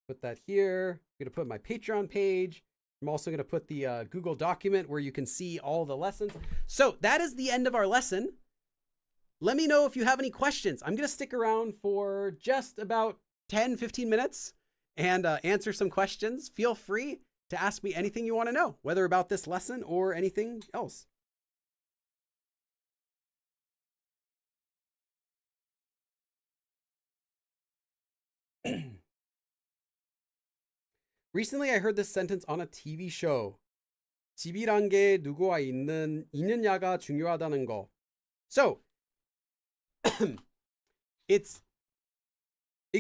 Put that here. I'm going to put my Patreon page. I'm also going to put the Google document where you can see all the lessons. So that is the end of our lesson. Let me know if you have any questions. I'm going to stick around for just about 10-15 minutes and answer some questions. Feel free to ask me anything you want to know, whether about this lesson or anything else. Recently, I heard this sentence on a TV show. 집이란 게 누구와 있느냐가 중요하다는 거. So, it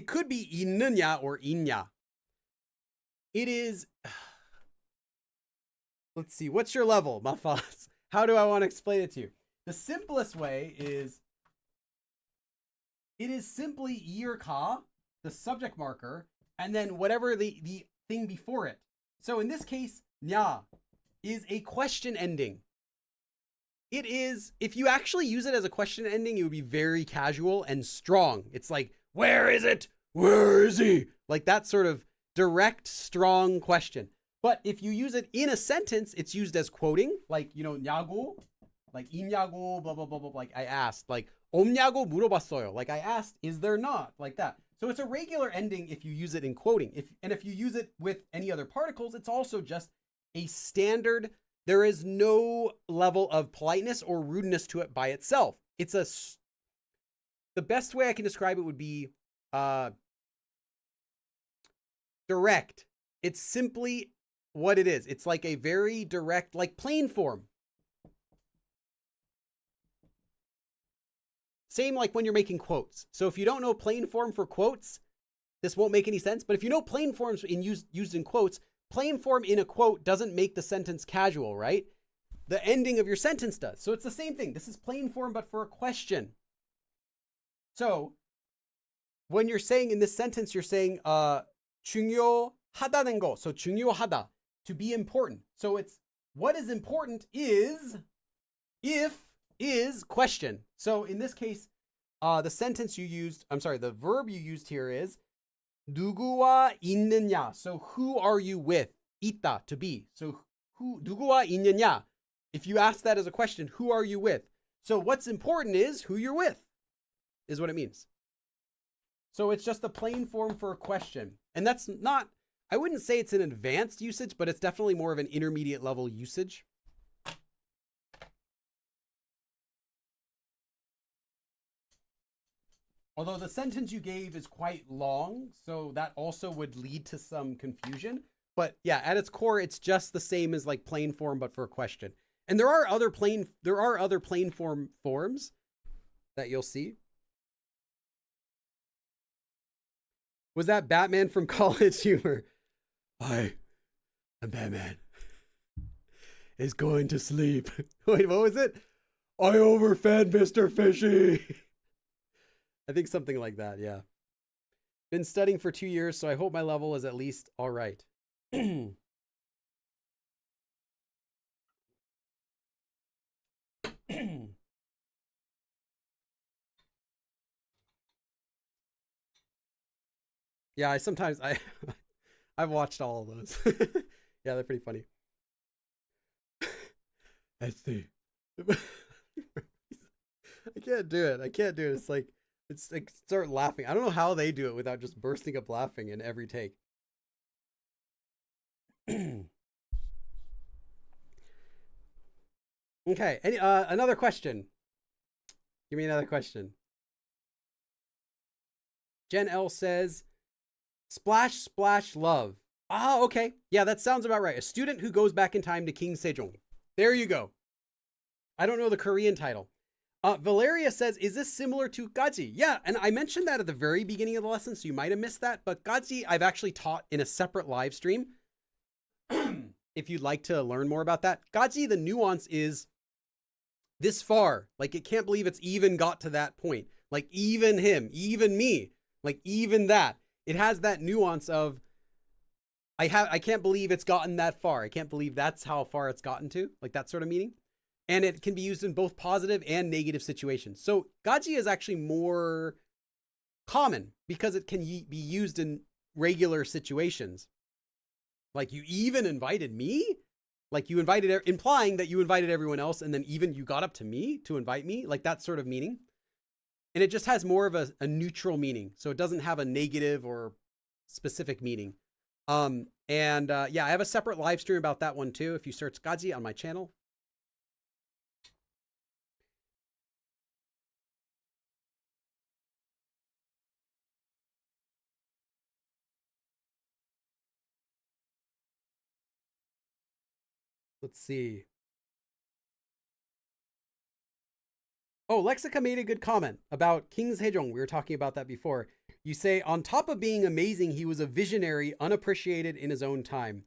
could be 있느냐 or 있냐. It is, let's see, what's your level, Mafas? How do I want to explain it to you? The simplest way is, it is simply 이을까, the subject marker, and then whatever the thing before it. So in this case, 냐 is a question ending. It is, if you actually use it as a question ending, it would be very casual and strong. It's like, where is it? Where is he? Like that sort of direct, strong question. But if you use it in a sentence, it's used as quoting, like, 냐고, like 있냐고, blah, blah, blah, blah, like I asked, like 없냐고 물어봤어요. Like I asked, is there not? Like that. So it's a regular ending if you use it in quoting. If you use it with any other particles, it's also just a standard. There is no level of politeness or rudeness to it by itself. The best way I can describe it would be direct. It's simply what it is. It's like a very direct, like plain form. Same like when you're making quotes. So if you don't know plain form for quotes, this won't make any sense. But if you know plain forms used in quotes, plain form in a quote doesn't make the sentence casual, right? The ending of your sentence does. So it's the same thing. This is plain form, but for a question. So when you're saying in this sentence, you're saying 중요하다는 거. So 중요하다, to be important. So it's what is important is If is question. So in this case, the sentence you used, the verb you used here is 누구와 있느냐. So who are you with? 있다, to be. So who, 누구와 있느냐. If you ask that as a question, who are you with? So what's important is who you're with, is what it means. So it's just the plain form for a question. And that's not, I wouldn't say it's an advanced usage, but it's definitely more of an intermediate level usage. Although the sentence you gave is quite long, so that also would lead to some confusion. But yeah, at its core, it's just the same as like plain form, but for a question. And there are other plain form forms that you'll see. Was that Batman from College Humor? Hi, I'm Batman. Is going to sleep. Wait, what was it? I overfed Mr. Fishy. I think something like that, yeah. Been studying for 2 years, so I hope my level is at least all right. Yeah, I've watched all of those. Yeah, they're pretty funny. Let's see. I can't do it. It's like start laughing. I don't know how they do it without just bursting up laughing in every take. Okay. Another question. Give me another question. Jen L says, splash, splash, love. Ah, okay. Yeah, that sounds about right. A student who goes back in time to King Sejong. There you go. I don't know the Korean title. Valeria says, is this similar to Gaji? Yeah, and I mentioned that at the very beginning of the lesson, so you might have missed that. But Gaji, I've actually taught in a separate live stream. If you'd like to learn more about that. Gaji, the nuance is this far. Like, it can't believe it's even got to that point. Like, even him, even me, like, even that. It has that nuance of, I can't believe it's gotten that far. I can't believe that's how far it's gotten to. Like, that sort of meaning. And it can be used in both positive and negative situations. So gaji is actually more common because it can be used in regular situations. Like, you even invited me? Like, you invited, implying that you invited everyone else, and then even you got up to me to invite me? Like, that sort of meaning. And it just has more of a neutral meaning. So it doesn't have a negative or specific meaning. Yeah, I have a separate live stream about that one too. If you search gaji on my channel. Let's see. Oh, Lexica made a good comment about King Sejong. We were talking about that before. You say, on top of being amazing, he was a visionary, unappreciated in his own time.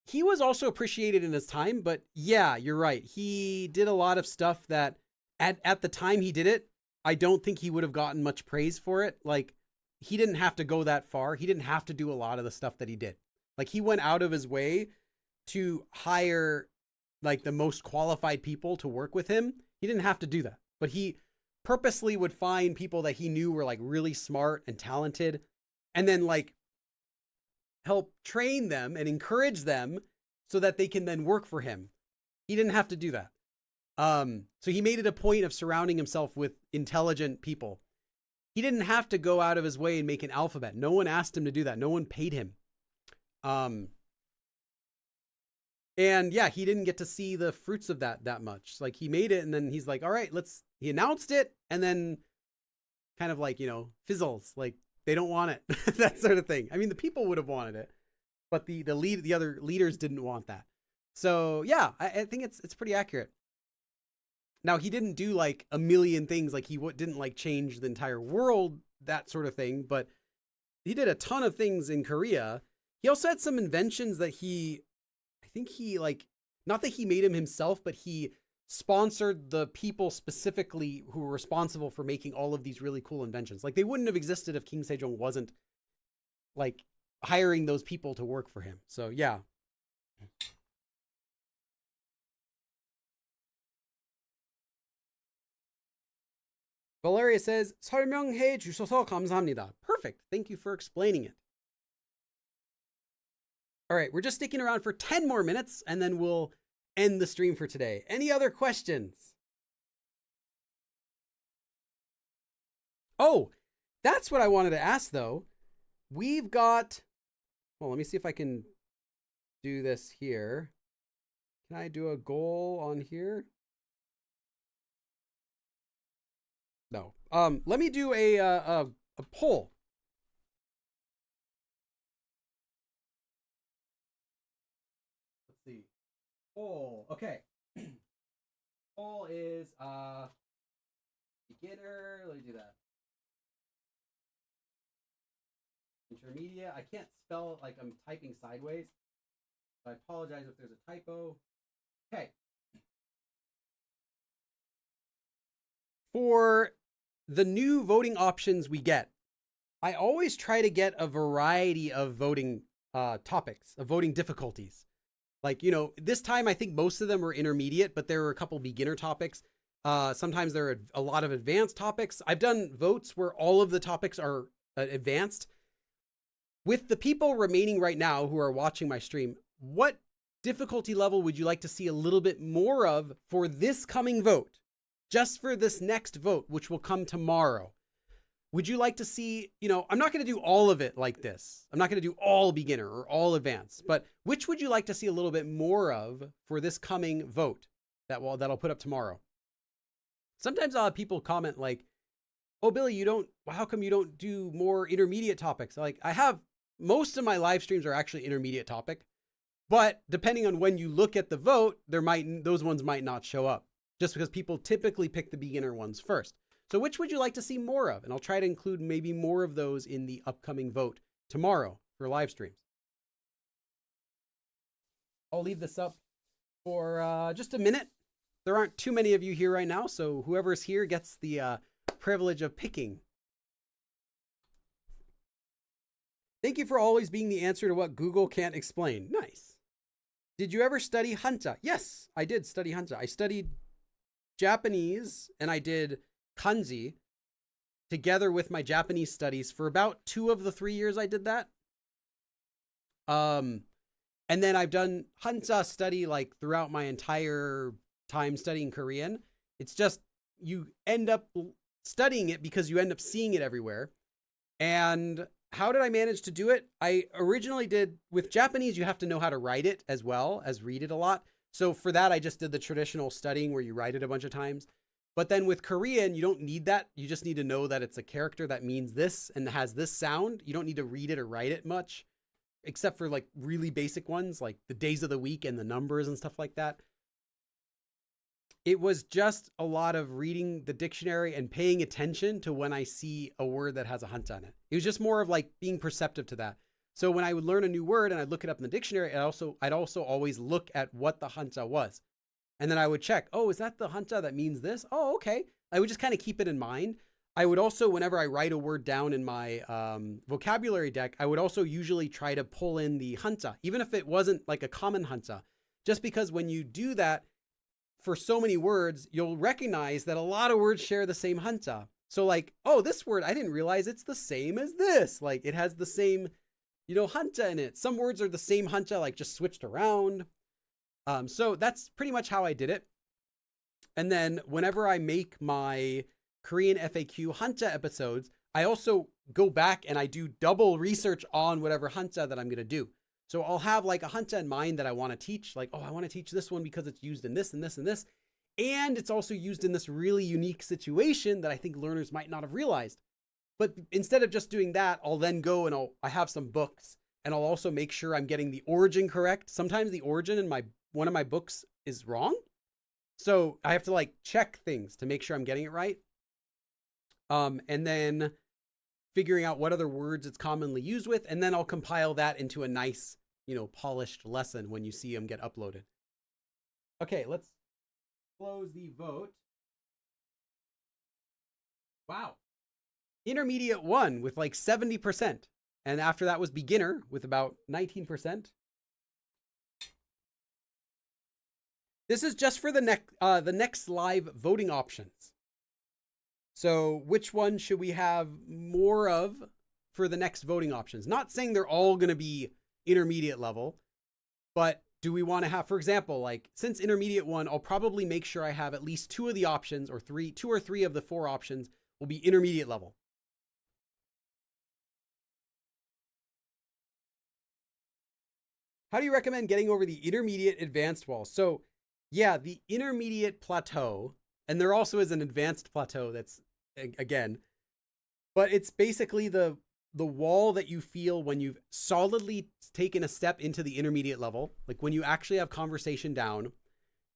He was also appreciated in his time, but yeah, you're right. He did a lot of stuff that at the time he did it, I don't think he would have gotten much praise for it. Like, he didn't have to go that far. He didn't have to do a lot of the stuff that he did. Like, he went out of his way to hire like the most qualified people to work with him. He didn't have to do that, but he purposely would find people that he knew were like really smart and talented, and then like help train them and encourage them so that they can then work for him. He didn't have to do that. So he made it a point of surrounding himself with intelligent people. He didn't have to go out of his way and make an alphabet. No one asked him to do that. No one paid him. And yeah, he didn't get to see the fruits of that much. Like, he made it and then he's like, all right, he announced it, and then kind of like, fizzles. Like, they don't want it. That sort of thing. I mean, the people would have wanted it, but the other leaders didn't want that. So yeah, I think it's pretty accurate. Now, he didn't do like a million things. Like, he didn't like change the entire world, that sort of thing, but he did a ton of things in Korea. He also had some inventions that I think he like, not that he made them himself, but he sponsored the people specifically who were responsible for making all of these really cool inventions. Like, they wouldn't have existed if King Sejong wasn't like hiring those people to work for him. So yeah. Valeria says, 설명해 주셔서 감사합니다. Perfect. Thank you for explaining it. All right, we're just sticking around for 10 more minutes and then we'll end the stream for today. Any other questions? Oh, that's what I wanted to ask though. We've got, well, let me see if I can do this here. Can I do a goal on here? No. Let me do a poll. Let's see. Poll. Okay. Poll is beginner. Let me do that. Intermediate. I can't spell it like I'm typing sideways. So I apologize if there's a typo. Okay. For the new voting options we get, I always try to get a variety of voting topics, of voting difficulties. Like, you know, this time I think most of them were intermediate, but there were a couple beginner topics. Sometimes there are a lot of advanced topics. I've done votes where all of the topics are advanced. With the people remaining right now who are watching my stream, what difficulty level would you like to see a little bit more of for this coming vote? Just for this next vote, which will come tomorrow. Would you like to see, you know, I'm not going to do all of it like this. I'm not going to do all beginner or all advanced, but which would you like to see a little bit more of for this coming vote that'll put up tomorrow? Sometimes people comment like, oh, Billy, how come you don't do more intermediate topics? Like I have, most of my live streams are actually intermediate topic, but depending on when you look at the vote, those ones might not show up just because people typically pick the beginner ones first. So which would you like to see more of? And I'll try to include maybe more of those in the upcoming vote tomorrow for live streams. I'll leave this up for just a minute. There aren't too many of you here right now, so whoever's here gets the privilege of picking. Thank you for always being the answer to what Google can't explain. Nice. Did you ever study Hanja? Yes, I did study Hanja. I studied Japanese and I did kanji together with my Japanese studies for about 2 of the 3 years I did that. And then I've done Hanja study like throughout my entire time studying Korean. It's just you end up studying it because you end up seeing it everywhere. And how did I manage to do it? I originally did with Japanese, you have to know how to write it as well as read it a lot. So for that, I just did the traditional studying where you write it a bunch of times. But then with Korean, you don't need that. You just need to know that it's a character that means this and has this sound. You don't need to read it or write it much, except for like really basic ones like the days of the week and the numbers and stuff like that. It was just a lot of reading the dictionary and paying attention to when I see a word that has a hanja in it. It was just more of like being perceptive to that. So when I would learn a new word and I'd look it up in the dictionary, I'd also always look at what the hanja was. And then I would check, oh, is that the hanja that means this? Oh, okay. I would just kind of keep it in mind. I would also, whenever I write a word down in my vocabulary deck, I would also usually try to pull in the hanja, even if it wasn't like a common hanja. Just because when you do that, for so many words, you'll recognize that a lot of words share the same hanja. So like, oh, this word, I didn't realize it's the same as this. Like it has the same, hanja in it. Some words are the same hanja, like just switched around. So that's pretty much how I did it. And then whenever I make my Korean FAQ hanja episodes, I also go back and I do double research on whatever hanja that I'm going to do. So I'll have like a hanja in mind that I want to teach, like, oh, I want to teach this one because it's used in this and this and this. And it's also used in this really unique situation that I think learners might not have realized. But instead of just doing that, I'll then go and I have some books and I'll also make sure I'm getting the origin correct. Sometimes the origin in one of my books is wrong. So I have to like check things to make sure I'm getting it right. And then figuring out what other words it's commonly used with, and then I'll compile that into a nice, polished lesson when you see them get uploaded. Okay, let's close the vote. Wow. Intermediate won with like 70%. And after that was beginner with about 19%. This is just for the next live voting options. So which one should we have more of for the next voting options? Not saying they're all going to be intermediate level, but do we want to have, for example, like since intermediate one, I'll probably make sure I have at least two of the options or two or three of the four options will be intermediate level. How do you recommend getting over the intermediate advanced wall? So yeah, the intermediate plateau, and there also is an advanced plateau that's, again, but it's basically the wall that you feel when you've solidly taken a step into the intermediate level, like when you actually have conversation down,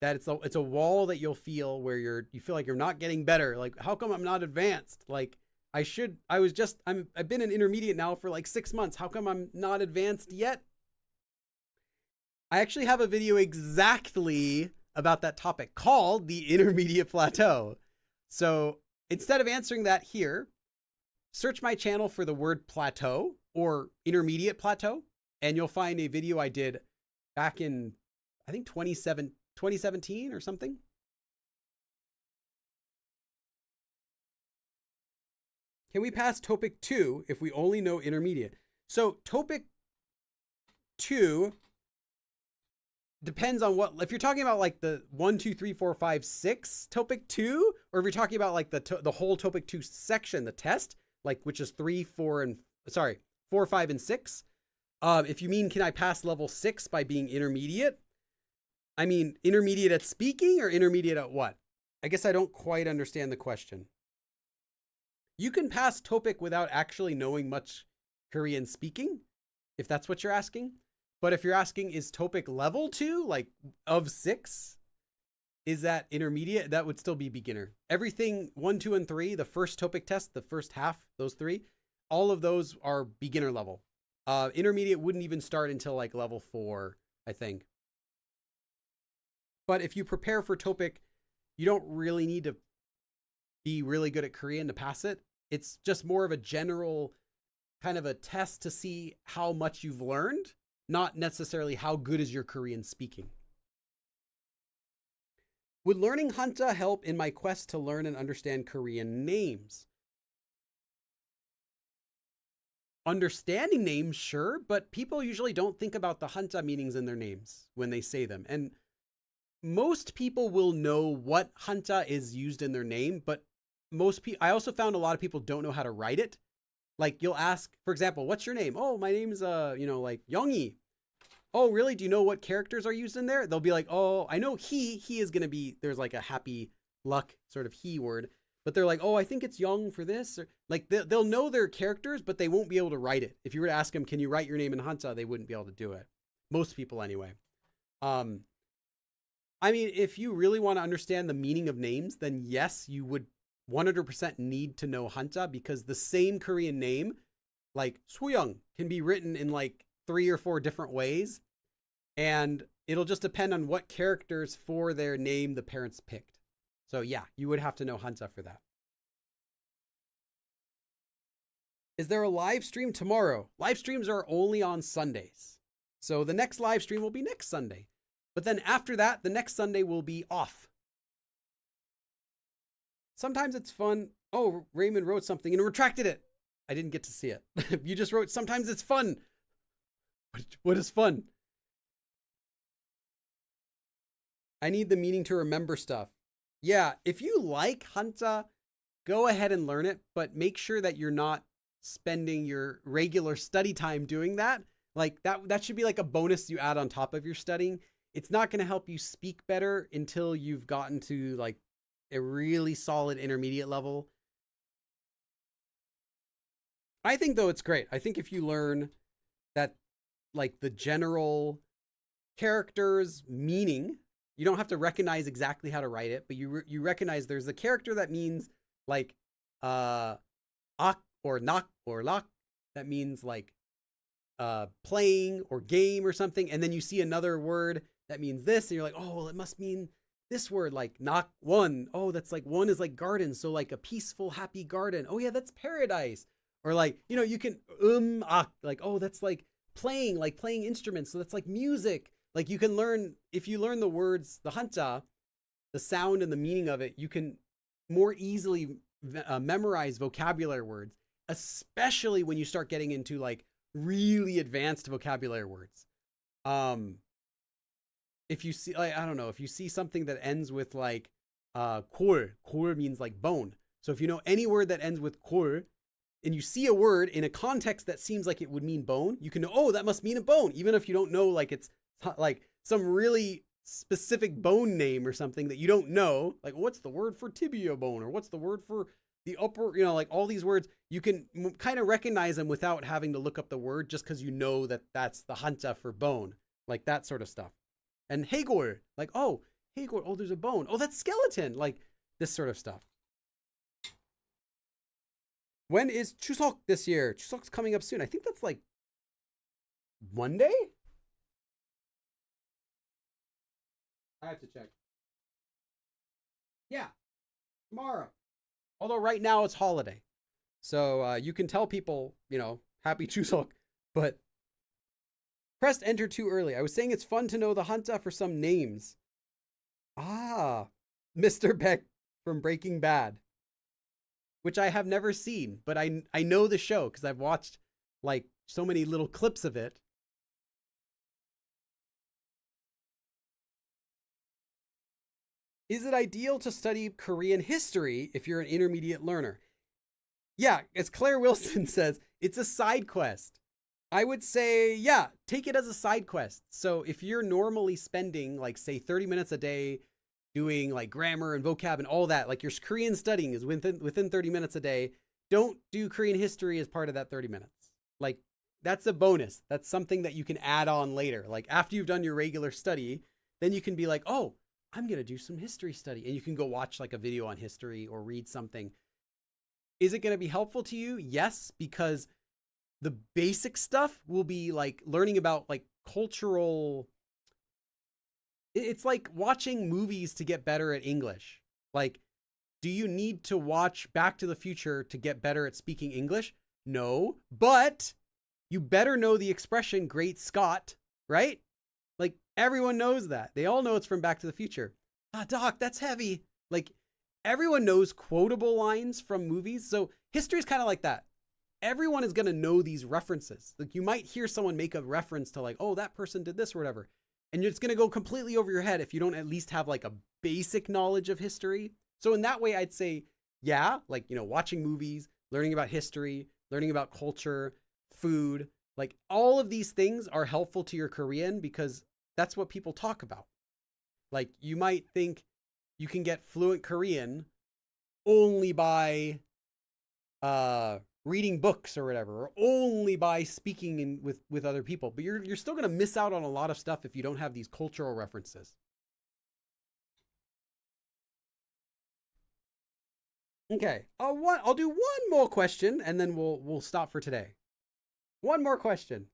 that it's a wall that you'll feel where you feel like you're not getting better. Like, how come I'm not advanced? Like I've been an intermediate now for like 6 months. How come I'm not advanced yet? I actually have a video exactly about that topic called the intermediate plateau. So instead of answering that here, search my channel for the word plateau or intermediate plateau, and you'll find a video I did back in, I think 2017 or something. Can we pass TOPIK 2 if we only know intermediate? So TOPIK 2 depends on what, if you're talking about like the 1, 2, 3, 4, 5, 6 TOPIK 2, or if you're talking about like the whole TOPIK 2 section, the test, like which is 4, 5, and 6. If you mean, can I pass level 6 by being intermediate? I mean, intermediate at speaking or intermediate at what? I guess I don't quite understand the question. You can pass TOPIK without actually knowing much Korean speaking, if that's what you're asking. But if you're asking, is TOPIK level 2, like of 6? Is that intermediate? That would still be beginner. Everything 1, 2, and 3, the first TOPIK test, the first half, those 3, all of those are beginner level. Intermediate wouldn't even start until like level 4, I think. But if you prepare for TOPIK, you don't really need to be really good at Korean to pass it. It's just more of a general kind of a test to see how much you've learned, not necessarily how good is your Korean speaking. Would learning Hanja help in my quest to learn and understand Korean names? Understanding names, sure, but people usually don't think about the Hanja meanings in their names when they say them. And most people will know what Hanja is used in their name, but I also found a lot of people don't know how to write it. Like you'll ask, for example, what's your name? Oh, my name's, like Youngie. Oh, really? Do you know what characters are used in there? They'll be like, oh, I know he is going to be, there's like a happy luck sort of he word, but they're like, oh, I think it's young for this. Or like they'll know their characters, but they won't be able to write it. If you were to ask them, can you write your name in Hanja? They wouldn't be able to do it. Most people anyway. I mean, if you really want to understand the meaning of names, then yes, you would 100% need to know Hanja, because the same Korean name, like Soyoung, can be written in like 3 or 4 different ways. And it'll just depend on what characters for their name the parents picked. So yeah, you would have to know Hanja for that. Is there a live stream tomorrow? Live streams are only on Sundays. So the next live stream will be next Sunday. But then after that, the next Sunday will be off. Sometimes it's fun. Oh, Raymond wrote something and retracted it. I didn't get to see it. You just wrote, sometimes it's fun. What is fun? I need the meaning to remember stuff. Yeah, if you like Hanja, go ahead and learn it, but make sure that you're not spending your regular study time doing that. Like that should be like a bonus you add on top of your studying. It's not going to help you speak better until you've gotten to like a really solid intermediate level. I think though it's great. I think if you learn that like the general character's meaning, you don't have to recognize exactly how to write it, but you recognize there's a character that means like ak or nak or lak, that means like playing or game or something, and then you see another word that means this, and you're like, oh, well, it must mean this word, like nak one. Oh, that's like one is like garden, so like a peaceful, happy garden. Oh yeah, that's paradise. Or like, you can ak, like, oh, that's like playing instruments, so that's like music. Like you can learn, if you learn the words, the Hanja, the sound and the meaning of it, you can more easily memorize vocabulary words, especially when you start getting into like really advanced vocabulary words. If you see, like, I don't know, if you see something that ends with like 콜 means like bone. So if you know any word that ends with 콜 and you see a word in a context that seems like it would mean bone, you can know, oh, that must mean a bone, even if you don't know, like it's like some really specific bone name or something that you don't know. Like, what's the word for tibia bone, or what's the word for the upper, like all these words, you can kind of recognize them without having to look up the word, just because you know that that's the hanja for bone, like that sort of stuff. And Hangul, like, oh, Hangul, oh, there's a bone. Oh, that's skeleton. Like this sort of stuff. When is Chuseok this year? Chuseok's coming up soon. I think that's like Monday? I have to check. Yeah, tomorrow. Although right now it's holiday. So you can tell people, happy Chuseok, but pressed enter too early. I was saying it's fun to know the hanta for some names. Ah, Mr. Beck from Breaking Bad, which I have never seen, but I know the show because I've watched like so many little clips of it. Is it ideal to study Korean history if you're an intermediate learner? Yeah, as Claire Wilson says, it's a side quest. I would say, yeah, take it as a side quest. So if you're normally spending like say 30 minutes a day doing like grammar and vocab and all that, like your Korean studying is within 30 minutes a day, don't do Korean history as part of that 30 minutes. Like that's a bonus. That's something that you can add on later. Like after you've done your regular study, then you can be like, oh, I'm going to do some history study. And you can go watch like a video on history or read something. Is it going to be helpful to you? Yes, because the basic stuff will be like learning about like cultural. It's like watching movies to get better at English. Like, do you need to watch Back to the Future to get better at speaking English? No, but you better know the expression Great Scott, right? Like everyone knows that. They all know it's from Back to the Future. Ah, Doc, that's heavy. Like everyone knows quotable lines from movies. So history is kind of like that. Everyone is going to know these references. Like you might hear someone make a reference to like, oh, that person did this or whatever. And it's going to go completely over your head if you don't at least have like a basic knowledge of history. So in that way, I'd say, yeah, like, watching movies, learning about history, learning about culture, food, like all of these things are helpful to your Korean because that's what people talk about. Like you might think you can get fluent Korean only by reading books or whatever, or only by speaking with other people, but you're still going to miss out on a lot of stuff if you don't have these cultural references. Okay, I'll do one more question and then we'll stop for today. One more question.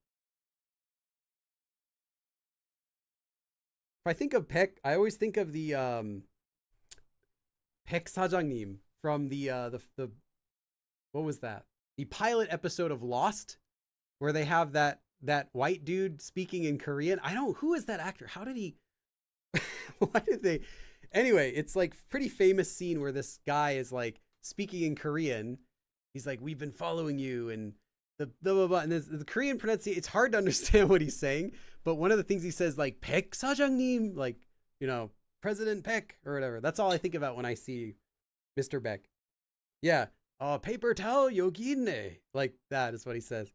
If I think of Peck, I always think of the Peck 사장님 from the what was that? The pilot episode of Lost, where they have that white dude speaking in Korean. Who is that actor? How did he? Why did they? Anyway, it's like pretty famous scene where this guy is like speaking in Korean. He's like, "We've been following you," and the blah blah blah. And the Korean pronunciation, it's hard to understand what he's saying. But one of the things he says, like Peck 사장님, like President Peck or whatever. That's all I think about when I see Mr. Beck. Yeah. Oh, paper towel 여기 있네. Like that is what he says.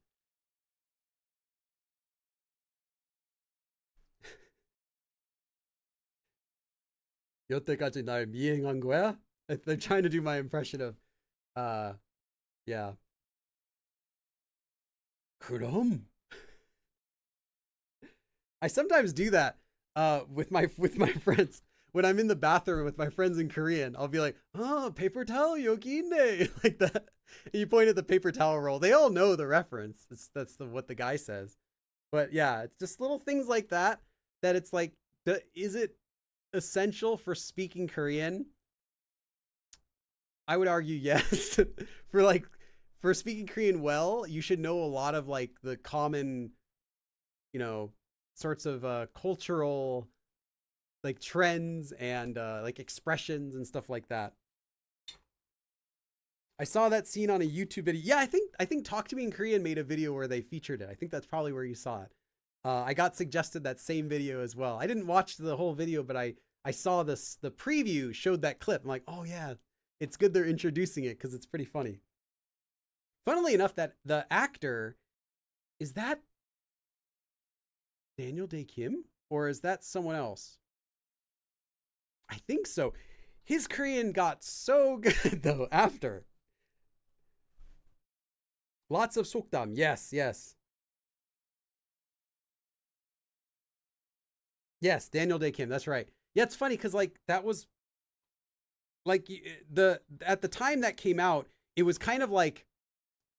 여태까지 날 미행한 거야? They're trying to do my impression of, yeah. 그럼. I sometimes do that with my friends. When I'm in the bathroom with my friends in Korean, I'll be like, oh, paper towel 여기 있네. Like that. And you point at the paper towel roll. They all know the reference. That's what the guy says. But yeah, it's just little things like that it's like, is it essential for speaking Korean? I would argue yes. For speaking Korean well, you should know a lot of like the common, sorts of cultural like trends and like expressions and stuff like that. I saw that scene on a YouTube video. Yeah, I think Talk to Me in Korean made a video where they featured it. I think that's probably where you saw it. I got suggested that same video as well. I didn't watch the whole video, but I saw the preview showed that clip. I'm like, oh yeah, it's good they're introducing it because it's pretty funny. Funnily enough, that the actor, is that Daniel Day Kim or is that someone else? I think so. His Korean got so good though after. Lots of sokdam. Yes, yes. Yes, Daniel Day Kim. That's right. Yeah, it's funny because like that was like the at the time that came out, it was kind of like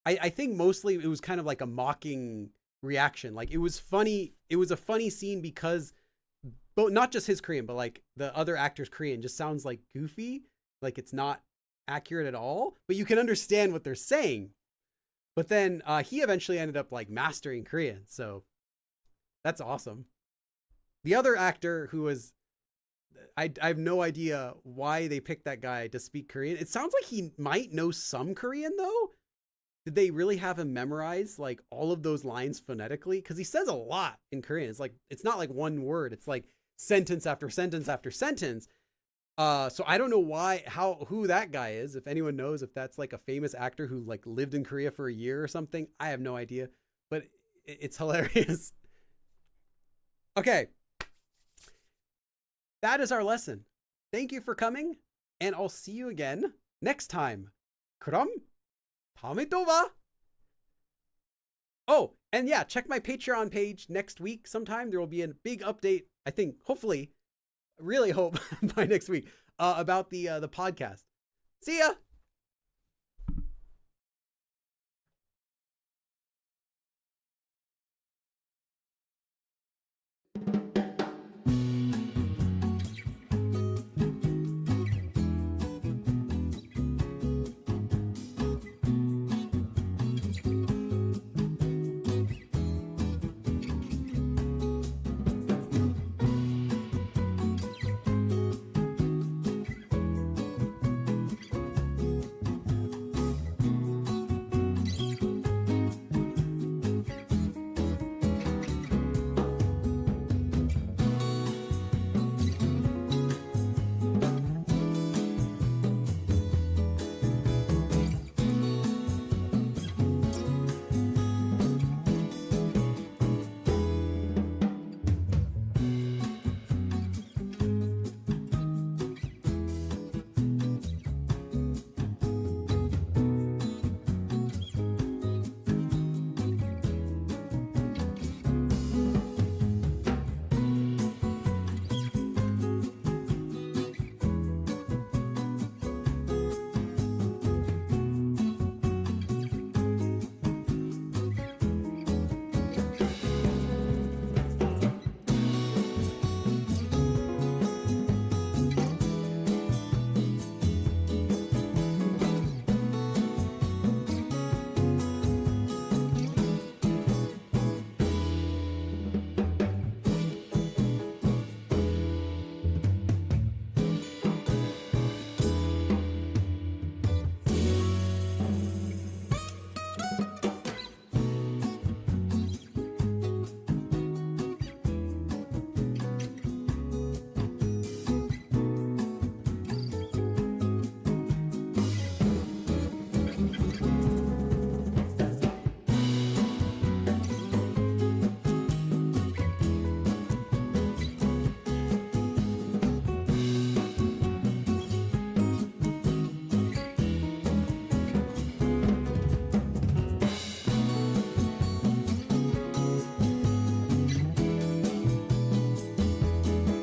I think mostly it was kind of like a mocking reaction. Like it was funny. It was a funny scene because but not just his Korean, but like the other actor's Korean just sounds like goofy. Like it's not accurate at all, but you can understand what they're saying. But then he eventually ended up like mastering Korean. So that's awesome. The other actor who was, I have no idea why they picked that guy to speak Korean. It sounds like he might know some Korean though. Did they really have him memorize like all of those lines phonetically? Because he says a lot in Korean. It's like, it's not like one word. It's like sentence after sentence after sentence. So I don't know who that guy is. If anyone knows if that's like a famous actor who like lived in Korea for a year or something, I have no idea, but it's hilarious. Okay. That is our lesson. Thank you for coming, and I'll see you again next time. 그럼 다음에 또 봐. Oh, and yeah, check my Patreon page next week sometime. There will be a big update, I think, hopefully, really hope by next week, about the podcast. See ya!